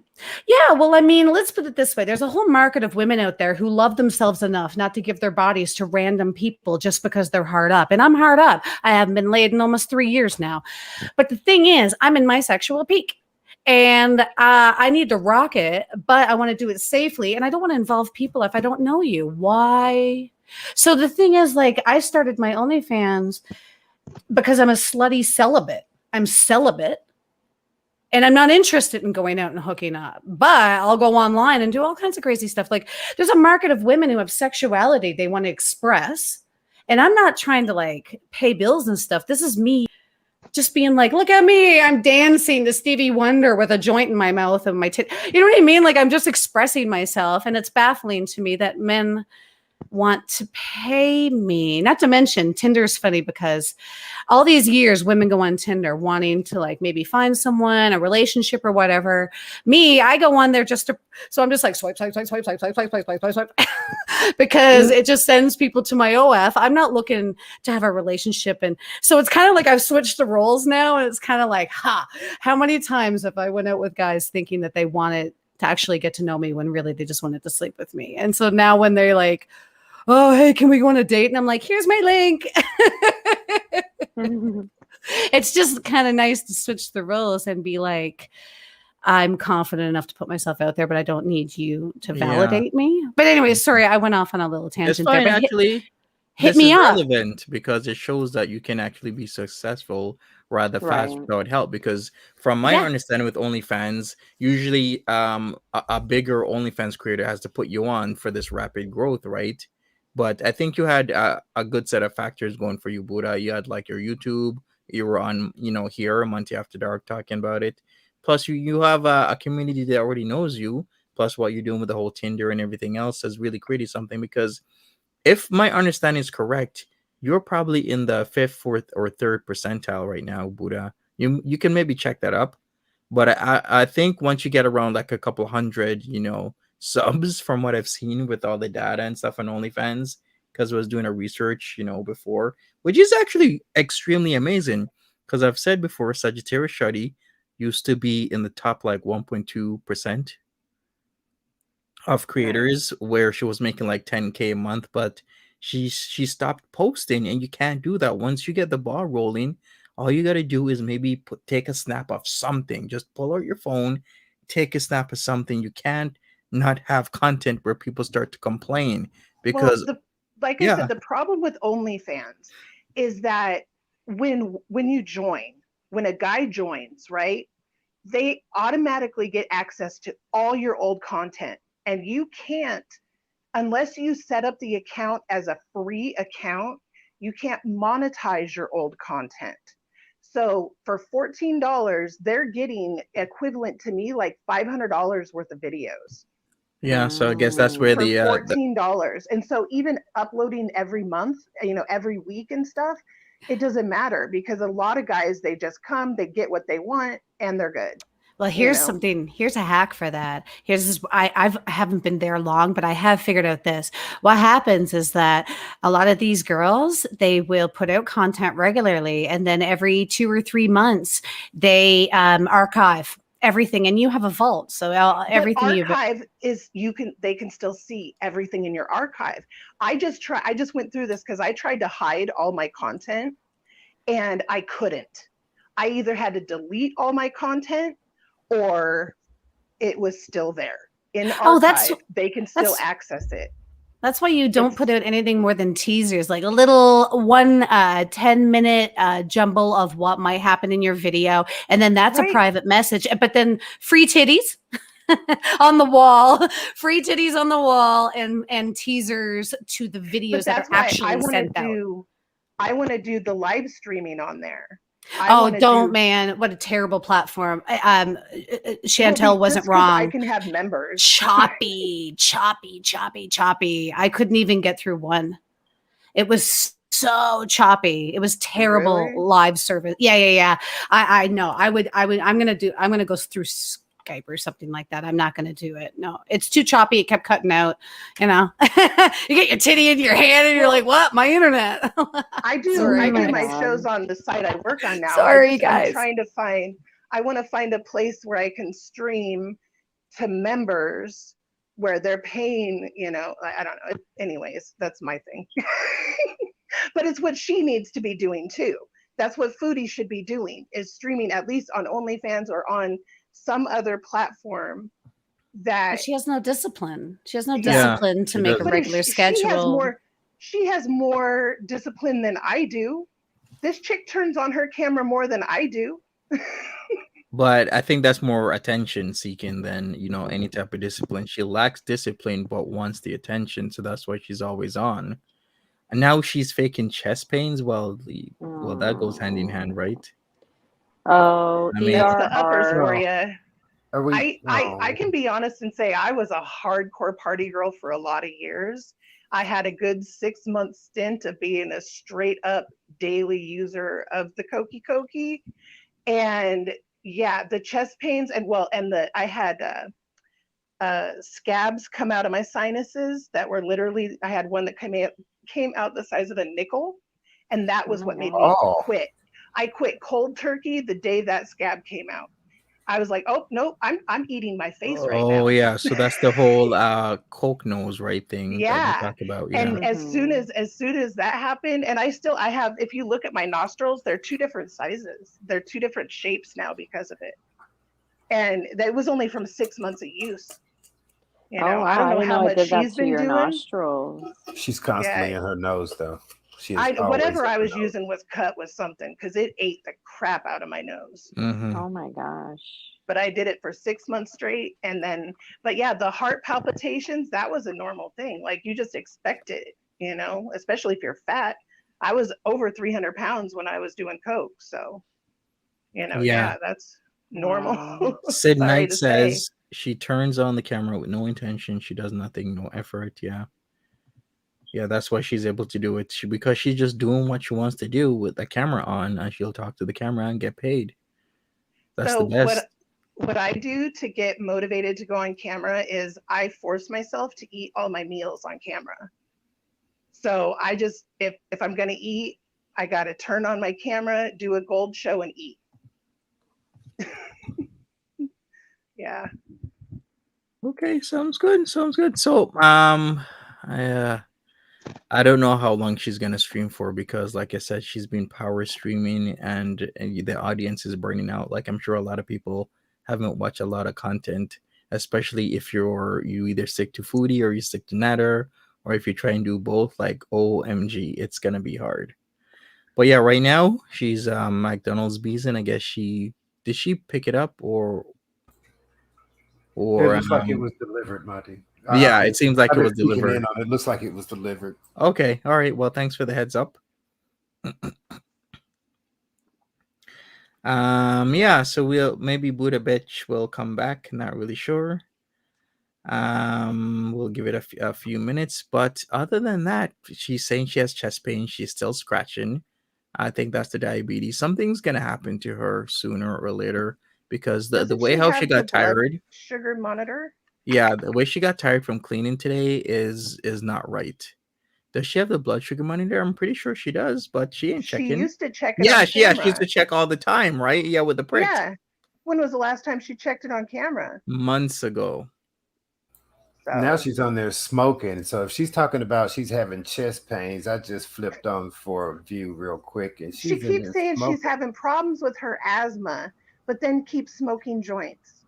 E: Yeah, well, I mean, let's put it this way. There's a whole market of women out there who love themselves enough not to give their bodies to random people just because they're hard up. And I'm hard up. I haven't been laid in almost 3 years now. But the thing is, I'm in my sexual peak. And I need to rock it, but I want to do it safely. And I don't want to involve people if I don't know you. Why So the thing is, like, I started my OnlyFans because I'm a slutty celibate. I'm celibate. And I'm not interested in going out and hooking up, but I'll go online and do all kinds of crazy stuff. Like, there's a market of women who have sexuality they want to express. And I'm not trying to like pay bills and stuff. This is me just being like, look at me. I'm dancing to Stevie Wonder with a joint in my mouth and my you know what I mean? Like, I'm just expressing myself. And it's baffling to me that men want to pay me. Not to mention, Tinder's funny because all these years women go on Tinder wanting to like maybe find someone, a relationship or whatever. Me, I go on there just to, so I'm just like swipe because it just sends people to my OF. I'm not looking to have a relationship. And so it's kind of like I've switched the roles now. And it's kind of like, how many times have I went out with guys thinking that they wanted to actually get to know me when really they just wanted to sleep with me? And so now when they're like, oh, hey, can we go on a date? And I'm like, here's my link. It's just kind of nice to switch the roles and be like, I'm confident enough to put myself out there, but I don't need you to validate me. But anyway, sorry, I went off on a little tangent.
A: It's fine,
E: there.
A: actually.
E: Hit me up.
A: Relevant because it shows that you can actually be successful rather fast without help. Because from my understanding with OnlyFans, usually a bigger OnlyFans creator has to put you on for this rapid growth, right? But I think you had a good set of factors going for you, Buddha. You had like your YouTube, you were on, here, Monty After Dark, talking about it. Plus, you have a community that already knows you. Plus, what you're doing with the whole Tinder and everything else has really created something. Because if my understanding is correct, you're probably in the 5th, 4th, or 3rd percentile right now, Buddha. You can maybe check that up. But I think once you get around like a couple hundred, subs from what I've seen with all the data and stuff on OnlyFans, because I was doing a research, before, which is actually extremely amazing. Because I've said before, Sagittarius Shuddy used to be in the top like 1.2% of creators, where she was making like 10K a month, but she stopped posting, and you can't do that. Once you get the ball rolling, all you got to do is maybe take a snap of something. Just pull out your phone, take a snap of something. You can't not have content where people start to complain, because
B: I said, the problem with OnlyFans is that when a guy joins, right, they automatically get access to all your old content, and you can't, unless you set up the account as a free account, you can't monetize your old content. So for $14, they're getting equivalent to me like $500 worth of videos.
A: Yeah, so I guess that's where
B: for $14. And so even uploading every month, every week and stuff, it doesn't matter, because a lot of guys, they just come, they get what they want, and they're good.
E: Well, here's something. Here's a hack for that. I haven't been there long, but I have figured out this. What happens is that a lot of these girls, they will put out content regularly, and then every 2 or 3 months, they archive everything, and you have a vault. So everything
B: archive is they can still see everything in your archive. I just went through this because I tried to hide all my content, and I couldn't. I either had to delete all my content, or it was still there in archive. They can still access it.
E: That's why you don't put out anything more than teasers, like a little 10-minute jumble of what might happen in your video. And then that's a private message. But then free titties on the wall, and teasers to the videos that are actually sent out.
B: I want to do the live streaming on there.
E: Man, what a terrible platform. Chantel wasn't wrong.
B: I can have members.
E: Choppy. I couldn't even get through one. It was so choppy. It was terrible live service. Yeah. I know. I'm going to go through Skype or something like that. I'm not going to do it. No, it's too choppy. It kept cutting out, You get your titty in your hand and you're like, what? My internet.
B: I do my shows on the site I work on now.
E: Sorry, guys.
B: I want to find a place where I can stream to members where they're paying, I don't know. Anyways, that's my thing. But it's what she needs to be doing too. That's what Foodie should be doing, is streaming at least on OnlyFans or on some other platform. That
E: she has no discipline. She has no discipline to make a regular schedule.
B: she has more discipline than I do. This chick turns on her camera more than I do.
A: But I think that's more attention seeking than, any type of discipline. She lacks discipline but wants the attention, so that's why she's always on. And now she's faking chest pains. Well, that goes hand in hand, right?
C: Oh,
A: I mean,
B: That's the uppers
C: ERR.
B: for you.
D: Are we?
B: I can be honest and say I was a hardcore party girl for a lot of years. I had a good 6-month stint of being a straight up daily user of the Koki, and yeah, the chest pains and I had scabs come out of my sinuses that were literally, I had one that came out the size of a nickel, and that was what made me quit. I quit cold turkey the day that scab came out. I was like, oh no, I'm eating my face right now.
A: Oh yeah, so that's the whole Coke nose, right, thing that you
B: Yeah.
A: talk about.
B: And
A: Yeah.
B: as soon as that happened, and I have, if you look at my nostrils, they're 2 different sizes. They're 2 different shapes now because of it. And that was only from 6 months of use.
C: Oh, wow.
B: I don't know how much she's been doing.
C: Nostrils.
D: She's constantly in her nose, though.
B: Whatever I was using was cut with something because it ate the crap out of my nose.
A: Mm-hmm.
C: Oh my gosh.
B: But I did it for 6 months straight. And then, but yeah, the heart palpitations, that was a normal thing. Like you just expect it, especially if you're fat. I was over 300 pounds when I was doing Coke. So, yeah, that's normal.
C: Wow.
A: Sid
B: Sorry
A: Knight
B: to
A: says she turns on the camera with no intention. She does nothing, no effort. Yeah. Yeah, that's why she's able to do it. Because she's just doing what she wants to do with the camera on, and she'll talk to the camera and get paid. That's the best.
B: What I do to get motivated to go on camera is I force myself to eat all my meals on camera. So I just, if I'm going to eat, I got to turn on my camera, do a gold show and eat. Yeah.
A: Okay, sounds good. So, I don't know how long she's gonna stream for because, like I said, she's been power streaming, and the audience is burning out. Like I'm sure a lot of people haven't watched a lot of content, especially if you either stick to Foodie or you stick to Nader, or if you try and do both. Like OMG, it's gonna be hard. But yeah, right now she's McDonald's bees, and I guess did she pick it up or
D: it looks like it was delivered, Monty.
A: Yeah, it seems like it was delivered.
D: It looks like it was delivered.
A: Okay, all right. Well, thanks for the heads up. Yeah, so maybe Buddha Bitch will come back. Not really sure. We'll give it a few minutes, but other than that, she's saying she has chest pain. She's still scratching. I think that's the diabetes. Something's gonna happen to her sooner or later because the way how she got tired.
B: Sugar monitor.
A: Yeah, the way she got tired from cleaning today is not right. Does she have the blood sugar monitor? I'm pretty sure she does, but she ain't checking.
B: She used to check it.
A: Yeah, she used to check all the time, right? Yeah, with the prick.
B: Yeah. When was the last time she checked it on camera?
A: Months ago.
B: So.
D: Now she's on there smoking. So if she's talking about she's having chest pains, I just flipped on for a view real quick, and
B: she keeps saying she's having problems with her asthma, but then keeps smoking joints.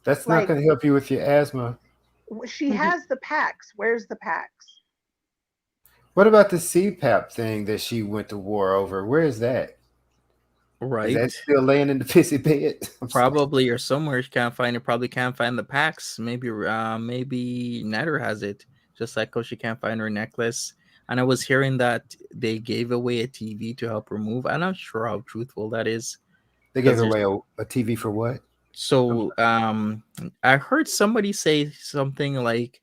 D: That's not going to help you with your asthma.
B: She has the packs. Where's the packs?
D: What about the CPAP thing that she went to war over? Where is that?
A: Right.
D: Is that still laying in the pissy bed?
A: Probably or somewhere she can't find it. Probably can't find the packs. Maybe Nader has it. Just like how she can't find her necklace. And I was hearing that they gave away a TV to help her move. I'm not sure how truthful that is.
D: They gave away a TV for what?
A: So I heard somebody say something like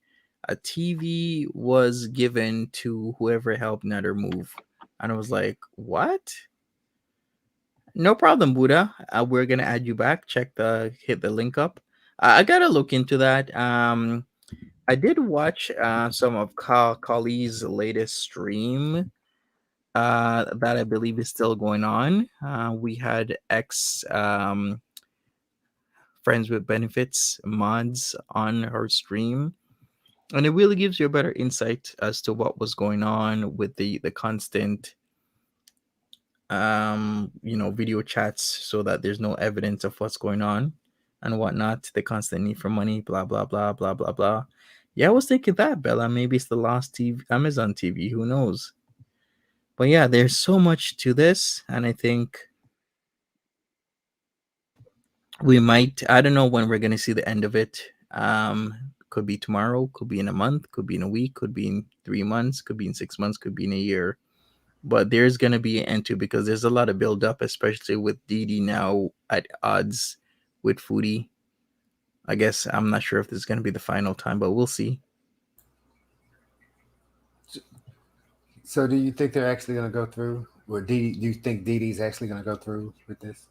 A: a TV was given to whoever helped Nader move. And I was like, what? No problem, Buddha. We're gonna add you back. Hit the link up. I gotta look into that. I did watch some of Kali's latest stream. That I believe is still going on. We had Friends with Benefits mods on her stream, and it really gives you a better insight as to what was going on with the constant video chats, so that there's no evidence of what's going on and whatnot, the constant need for money, blah blah blah blah blah blah. Yeah, I was thinking that, Bella. Maybe it's the last TV, Amazon TV. Who knows? But yeah, there's so much to this, and I think we might. I don't know when we're gonna see the end of it. Could be tomorrow, could be in a month, could be in a week, could be in 3 months, could be in 6 months, could be in a year. But there's gonna be an end to, because there's a lot of build up, especially with Didi now at odds with Foodie. I guess I'm not sure if this is gonna be the final time, but we'll see.
D: So do you think they're actually going to go through? Or do you think Didi's actually going to go through with this?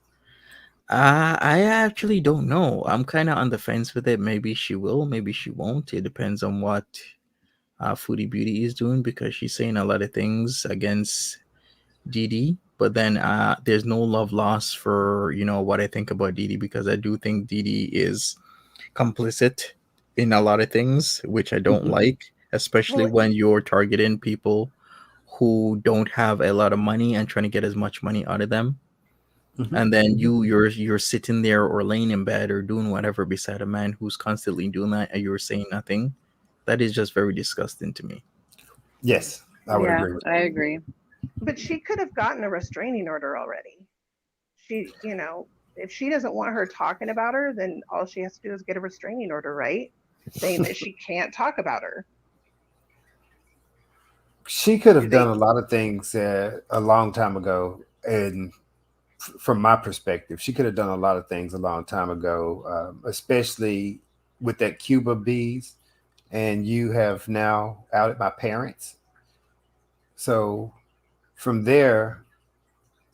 A: I actually don't know. I'm kind of on the fence with it. Maybe she will, maybe she won't. It depends on what Foodie Beauty is doing, because she's saying a lot of things against Didi. But then there's no love lost for what I think about Didi, because I do think Didi is complicit in a lot of things, which I don't like, especially
B: Well,
A: when you're targeting people who don't have a lot of money and trying to get as much money out of them. And then you're sitting there or laying in bed or doing whatever beside a man who's constantly doing that, and you're saying nothing. That is just very disgusting to me.
D: Yes, I would
C: Yeah,
D: agree with
C: I agree.
B: but she could have gotten a restraining order already. She, if she doesn't want her talking about her, then all she has to do is get a restraining order, right? Saying that she can't talk about her.
D: She could have
B: They,
D: done a lot of things a long time ago, and from my perspective, she could have done a lot of things a long time ago, especially with that Cuba bees. And you have now outed my parents. So from there,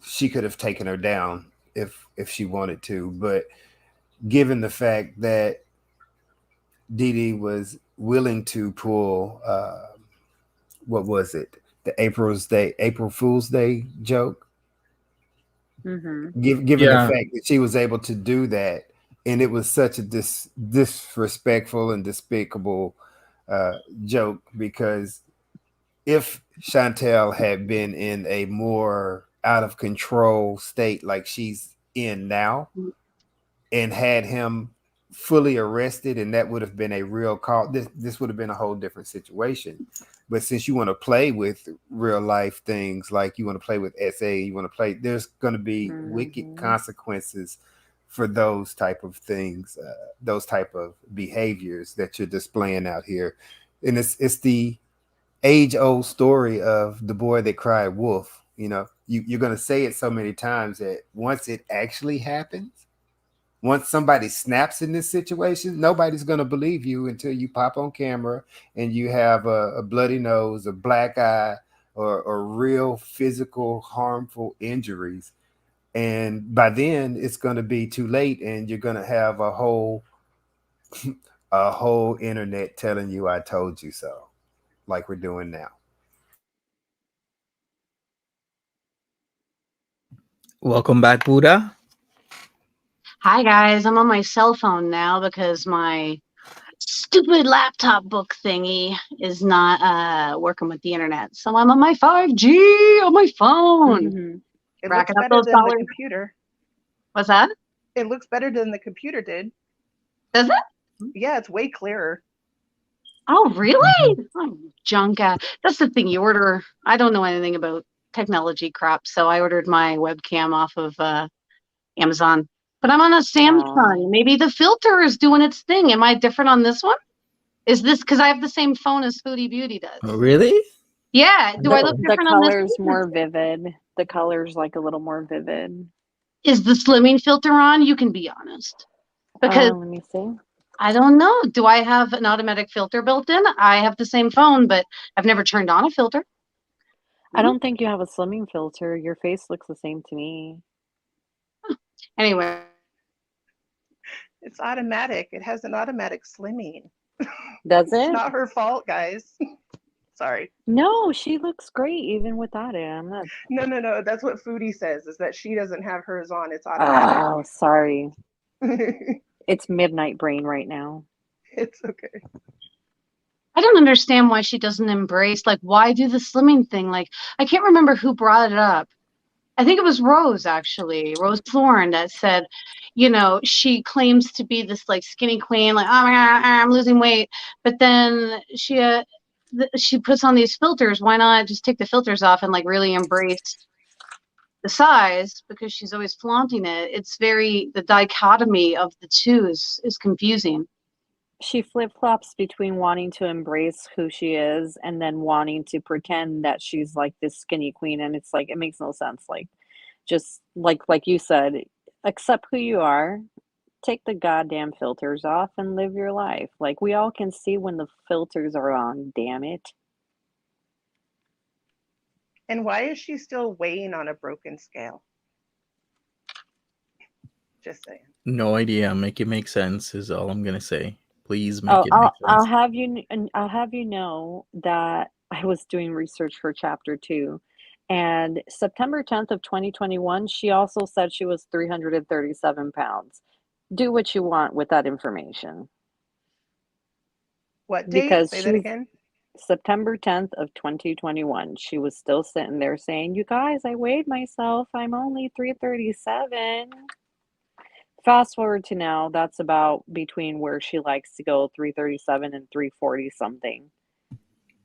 D: she could have taken her down if she wanted to. But given the fact that Didi was willing to pull, what was it? The April Fool's Day joke. Given the
A: Yeah.
D: fact that she was able to do that, and it was such a disrespectful and despicable joke, because if Chantel had been in a more out of control state like she's in now, and had him fully arrested, and that would have been a real call, this would have been a whole different situation. But since you want to play with real life things, like you want to play with SA, you want to play, there's going to be wicked consequences for those type of things, those type of behaviors that you're displaying out here. And it's the age old story of the boy that cried wolf. You're going to say it so many times that once it actually happens, once somebody snaps in this situation, nobody's going to believe you until you pop on camera and you have a bloody nose, a black eye, or real physical harmful injuries. And by then it's going to be too late, and you're going to have a whole internet telling you I told you so, like we're doing now.
A: Welcome back, Buddha.
F: Hi guys, I'm on my cell phone now because my stupid laptop book thingy is not working with the internet. So I'm on my 5G on my phone.
B: it looks
F: Racking up
B: better
F: those
B: than
F: dollars.
B: the computer.
F: What's that?
B: It looks better than the computer did.
F: Does it?
B: Yeah, it's way clearer.
F: Oh, really? Oh, junk. That's the thing you order. I don't know anything about technology crap, so I ordered my webcam off of Amazon. But I'm on a Samsung. Maybe the filter is doing its thing. Am I different on this one? Is this because I have the same phone as Foodie Beauty does?
A: Oh, really?
F: Yeah. Do I look
C: The
F: different on this?
C: color's more vivid. The color's like a little more vivid.
F: Is the slimming filter on? You can be honest. Because
C: let me see.
F: I don't know. Do I have an automatic filter built in? I have the same phone, but I've never turned on a filter.
C: I don't think you have a slimming filter. Your face looks the same to me.
F: Anyway.
B: It's automatic. It has an automatic slimming.
C: Does it?
B: It's not her fault, guys. Sorry.
C: No, she looks great even without it. I'm not.
B: No. That's what Foodie says, is that she doesn't have hers on. It's automatic.
C: Oh, sorry. It's midnight brain right now.
B: It's okay.
F: I don't understand why she doesn't embrace, like, why do the slimming thing? Like, I can't remember who brought it up. I think it was Rose, actually, Rose Thorne, that said, you know, she claims to be this like skinny queen, like, oh my God, I'm losing weight. But then she puts on these filters. Why not just take the filters off and like really embrace the size, because she's always flaunting it. It's the dichotomy of the two is confusing.
C: She flip-flops between wanting to embrace who she is and then wanting to pretend that she's like this skinny queen, and it's like it makes no sense. Like, just like you said, accept who you are, take the goddamn filters off and live your life. Like, we all can see when the filters are on, damn it.
B: And why is she still weighing on a broken scale? Just saying.
A: No idea. Make it make sense is all I'm gonna say. Please make it make sense.
C: I'll have you know that I was doing research for chapter 2, and September 10th of 2021, she also said she was 337 pounds. Do what you want with that information.
B: What date?
C: Because
B: Say that again.
C: September 10th of 2021, she was still sitting there saying, "You guys, I weighed myself. I'm only 337." Fast forward to now, that's about between where she likes to go, 337 and 340 something.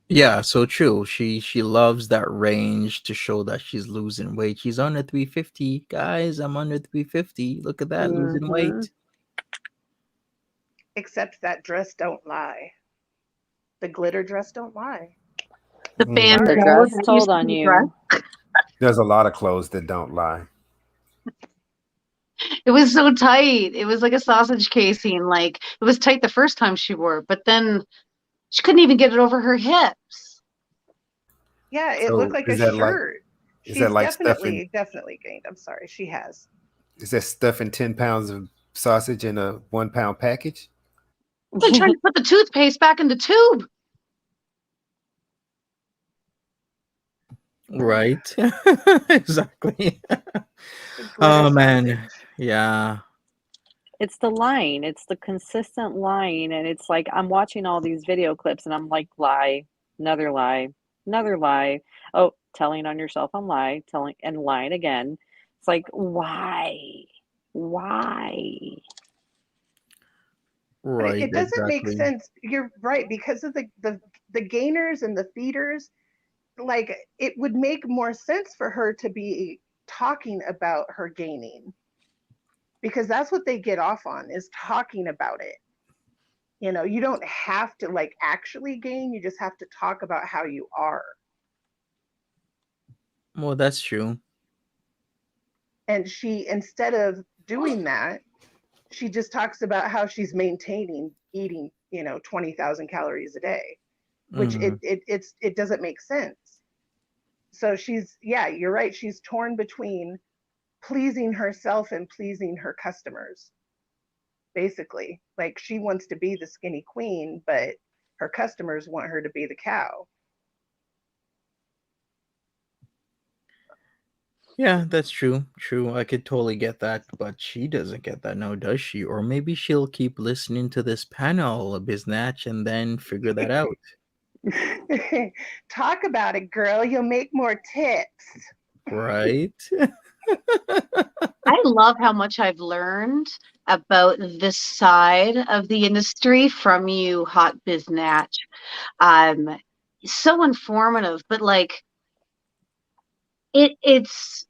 A: Yeah, so true. She loves that range to show that she's losing weight. She's under 350. Guys, I'm under 350. Look at that, losing weight.
B: Except that dress don't lie. The glitter dress don't lie.
F: The band
C: The dress told on you.
D: There's a lot of clothes that don't lie.
F: It was so tight. It was like a sausage casing. Like, it was tight the first time she wore it, but then she couldn't even get it over her hips.
B: Yeah, it
D: So
B: looked like a
D: is that like-
B: shirt.
D: Is
B: She's
D: that like
B: definitely gained. I'm sorry, she has.
D: Is that stuffing 10 pounds of sausage in a 1 pound package?
F: They're trying to put the toothpaste back in the tube.
A: Right. Exactly. Oh man. Yeah.
C: It's the line. It's the consistent line. And it's like, I'm watching all these video clips and I'm like, lie, another lie, another lie. Oh, telling on yourself on lie, telling and lying again. It's like, why? Why?
A: Right.
B: It doesn't
A: exactly.
B: make sense. You're right, because of the gainers and the feeders. Like, it would make more sense for her to be talking about her gaining, because that's what they get off on, is talking about it. You know, you don't have to like actually gain, you just have to talk about how you are.
A: Well, that's true.
B: And she, instead of doing that, she just talks about how she's maintaining eating, 20,000 calories a day, which it doesn't make sense. So you're right. She's torn between pleasing herself and pleasing her customers. Basically, like, she wants to be the skinny queen, but her customers want her to be the cow.
A: Yeah, that's true. True. I could totally get that, but she doesn't get that now, does she? Or maybe she'll keep listening to this panel, Biznatch, and then figure that out.
B: Talk about it, girl. You'll make more tips.
A: Right?
F: I love how much I've learned about this side of the industry from you, Hot Biznatch. So informative, but like, it's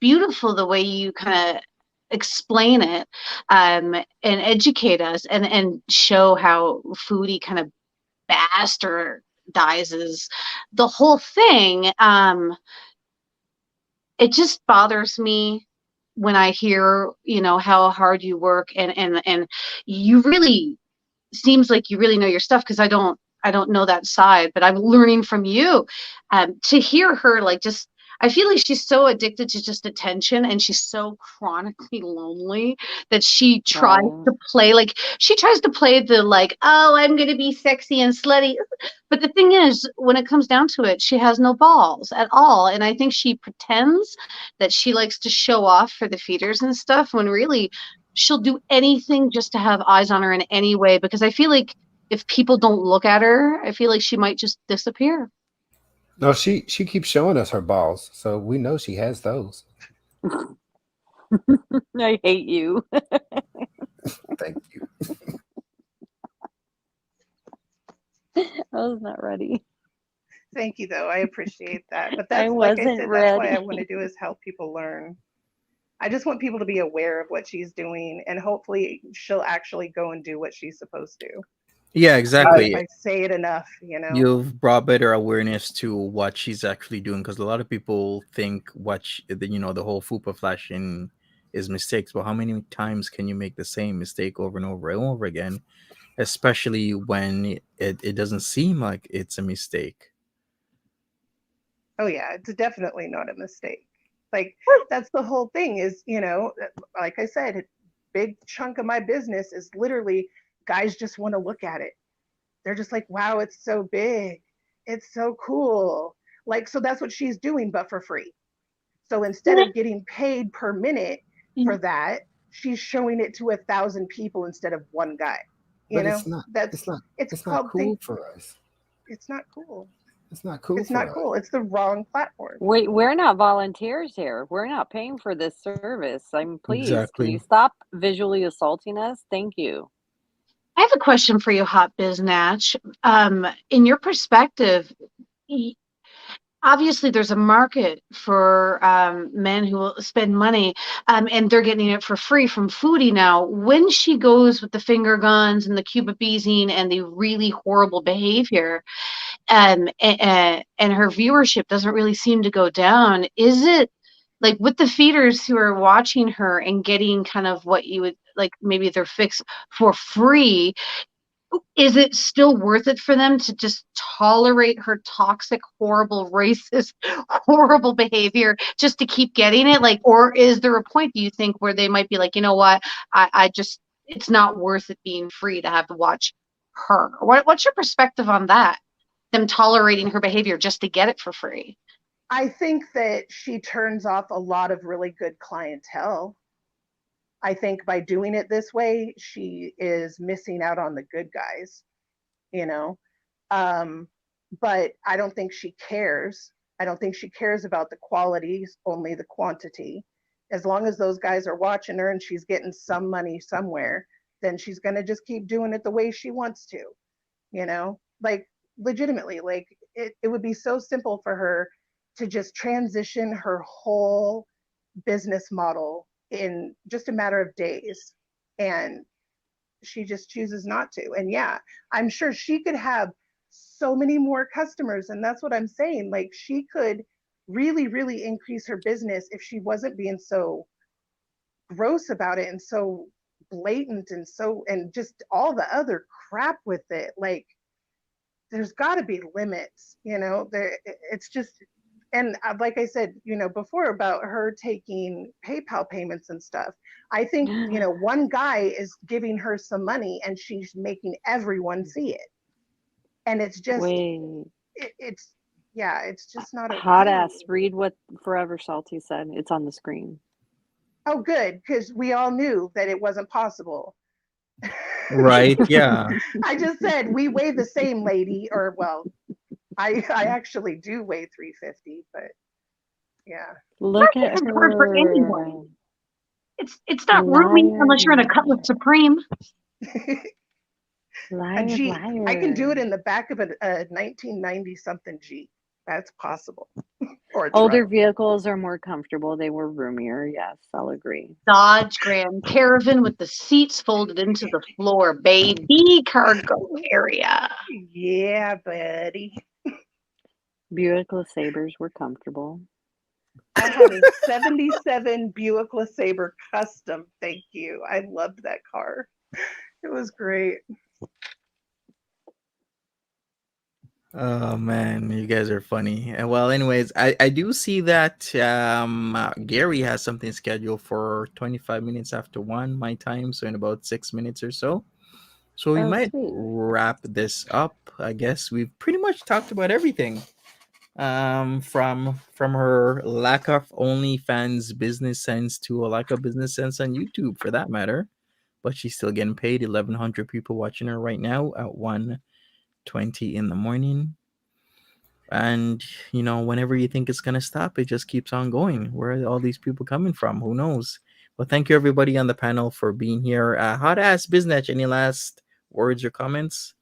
F: beautiful the way you kind of explain it, and educate us, and show how Foodie kind of bastardizes the whole thing. It just bothers me when I hear, how hard you work, and you really seems like you really know your stuff, because I don't know that side, but I'm learning from you. To hear her, like, just, I feel like she's so addicted to just attention, and she's so chronically lonely that she tries to play, the like, oh, I'm gonna be sexy and slutty. But the thing is, when it comes down to it, she has no balls at all. And I think she pretends that she likes to show off for the feeders and stuff, when really she'll do anything just to have eyes on her in any way, because I feel like if people don't look at her, I feel like she might just disappear.
D: No, she keeps showing us her balls, so we know she has those.
C: I hate you.
D: Thank you.
C: I was not ready.
B: Thank you, though. I appreciate that. But
C: I
B: that's, like I
C: wasn't
B: said, that's why I
C: ready.
B: want to do is help people learn. I just want people to be aware of what she's doing, and hopefully she'll actually go and do what she's supposed to.
A: Yeah,
B: Even if
A: exactly.
B: I say it enough, you know.
A: You've brought better awareness to what she's actually doing, because a lot of people think the whole fupa flashing is mistakes. But how many times can you make the same mistake over and over and over again, especially when it doesn't seem like it's a mistake?
B: Oh yeah, it's definitely not a mistake. Like that's the whole thing is, like I said, a big chunk of my business is literally guys just want to look at it. They're just like, wow, it's so big. It's so cool. Like, so that's what she's doing, but for free. So instead of getting paid per minute for that, she's showing it to 1,000 people instead of one guy.
D: But it's not.
B: It's
D: It's not
B: called
D: cool for us.
B: It's not cool.
D: It's not cool
B: It's
D: for
B: not
D: us.
B: cool. It's the wrong platform.
C: Wait, we're not volunteers here. We're not paying for this service. Please, can you
A: Exactly.
C: stop visually assaulting us? Thank you.
F: I have a question for you, Hot Biz Natch. In your perspective, obviously there's a market for men who will spend money, and they're getting it for free from Foodie now. When she goes with the finger guns and the Cuba beezing and the really horrible behavior, and her viewership doesn't really seem to go down, is it like with the feeders who are watching her and getting kind of what you would like, maybe their fix for free, is it still worth it for them to just tolerate her toxic, horrible, racist, horrible behavior just to keep getting it? Like, or is there a point, do you think, where they might be like, you know what, I just, it's not worth it being free to have to watch her? What's your perspective on that? Them tolerating her behavior just to get it for free?
B: I think that she turns off a lot of really good clientele. I think by doing it this way, she is missing out on the good guys, you know. But I don't think she cares. I don't think she cares about the qualities, only the quantity. As long as those guys are watching her and she's getting some money somewhere, then she's going to just keep doing it the way she wants to, like legitimately, like it would be so simple for her to just transition her whole business model in just a matter of days. And she just chooses not to. And yeah, I'm sure she could have so many more customers. And that's what I'm saying. Like she could really, really increase her business if she wasn't being so gross about it and so blatant and just all the other crap with it. Like there's got to be limits, it's just, and like I said, before about her taking PayPal payments and stuff, I think, one guy is giving her some money and she's making everyone see it. And it's just,
C: Wait,
B: it's, yeah, it's just not
C: hot
B: okay.
C: ass, read what Forever Salty said. It's on the screen.
B: Oh, good, because we all knew that it wasn't possible.
A: Right? Yeah.
B: I just said we weigh the same, lady, or well, I actually do weigh 350, but yeah.
C: Look at
F: It's hard for
C: her.
F: anyone. It's not roomy unless you're in a Cutlass Supreme.
C: Liar,
B: A Jeep.
C: liar.
B: I can do it in the back of a 1990 something Jeep. That's possible. Or a
C: Older
B: truck.
C: vehicles are more comfortable. They were roomier. Yes, I'll agree.
F: Dodge Grand Caravan with the seats folded into the floor, baby, cargo area.
B: Yeah, buddy.
C: Buick LeSabres were comfortable.
B: I had a 77 Buick LeSabre Custom. Thank you. I loved that car. It was great.
A: Oh man, you guys are funny. And well, anyways, I do see that Gary has something scheduled for 25 minutes after 1 my time, so in about 6 minutes or so. So we
C: Oh,
A: might
C: sweet.
A: wrap this up. I guess we've pretty much talked about everything. From her lack of OnlyFans business sense to a lack of business sense on YouTube for that matter. But she's still getting paid. 1,100 people watching her right now at 1:20 in the morning. And whenever you think it's gonna stop, it just keeps on going. Where are all these people coming from? Who knows? But thank you everybody on the panel for being here. Hot ass business. Any last words or comments?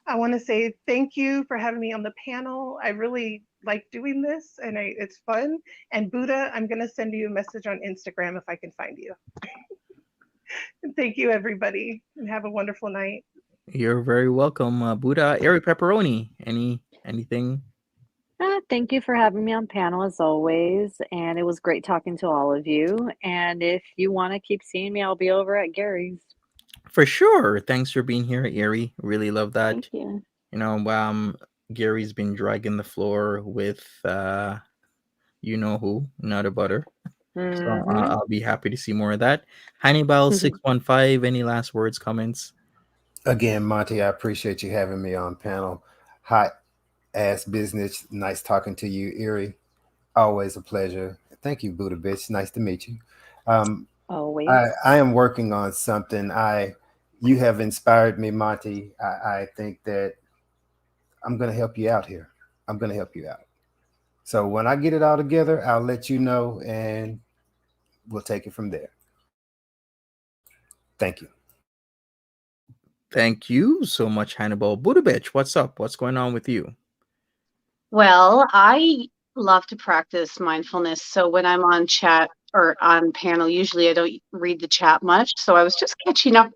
B: I want to say thank you for having me on the panel. I really like doing this, and it's fun. And Buddha, I'm going to send you a message on Instagram if I can find you. Thank you, everybody, and have a wonderful night.
A: You're very welcome, Buddha. Eric Pepperoni. Anything?
C: Thank you for having me on panel as always, and it was great talking to all of you. And if you want to keep seeing me, I'll be over at Gary's.
A: For sure. Thanks for being here, Erie. Really love that.
C: Thank you.
A: Gary's been dragging the floor with you know who, not a butter. So I'll be happy to see more of that. Hannibal 615. Any last words, comments?
D: Again, Monty, I appreciate you having me on panel. Hot ass business. Nice talking to you, Erie. Always a pleasure. Thank you, Buddha bitch. Nice to meet you.
C: Always.
D: I am working on something. You have inspired me, Monty. I think that I'm going to help you out here. I'm going to help you out. So when I get it all together, I'll let you know, and we'll take it from there. Thank you.
A: Thank you so much, Hannibal. Buddha bitch, what's up? What's going on with you?
F: Well, I love to practice mindfulness. So when I'm on chat or on panel, usually I don't read the chat much. So I was just catching up,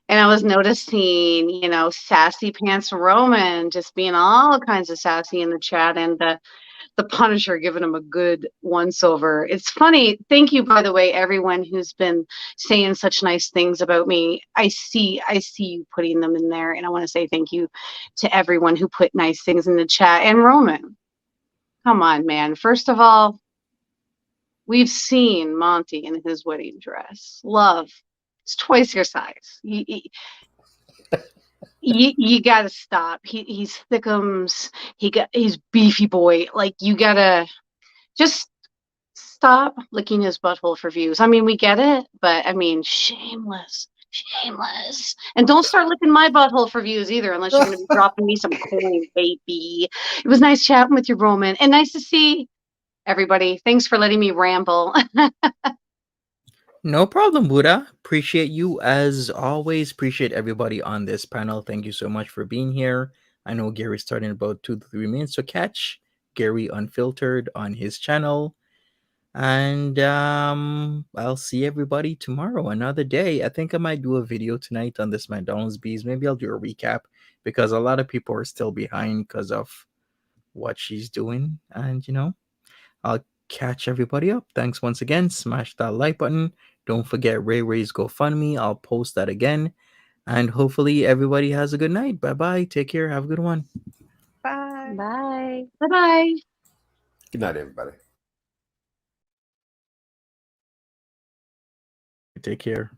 F: and I was noticing, Sassy Pants Roman just being all kinds of sassy in the chat, and the Punisher giving him a good once-over. It's funny. Thank you, by the way, everyone who's been saying such nice things about me. I see you putting them in there, and I want to say thank you to everyone who put nice things in the chat. And Roman, come on, man. First of all, we've seen Monty in his wedding dress. Love. It's twice your size. You gotta stop. He's thickums. He's beefy boy. Like, you gotta just stop licking his butthole for views. I mean, we get it, but I mean, shameless. And don't start licking my butthole for views either, unless you're going to be dropping me some coin, baby. It was nice chatting with you, Roman, and nice to see everybody. Thanks for letting me ramble.
A: No problem, Buddha. Appreciate you as always. Appreciate everybody on this panel. Thank you so much for being here. I know Gary's starting in about 2 to 3 minutes, so catch Gary Unfiltered on his channel. And I'll see everybody tomorrow, another day. I think I might do a video tonight on this McDonald's bees. Maybe I'll do a recap because a lot of people are still behind because of what she's doing. And I'll catch everybody up. Thanks once again. Smash that like button. Don't forget Ray Ray's GoFundMe. I'll post that again. And hopefully everybody has a good night. Bye-bye. Take care. Have a good one.
B: Bye.
C: Bye.
F: Bye-bye.
D: Good night, everybody.
A: Take care.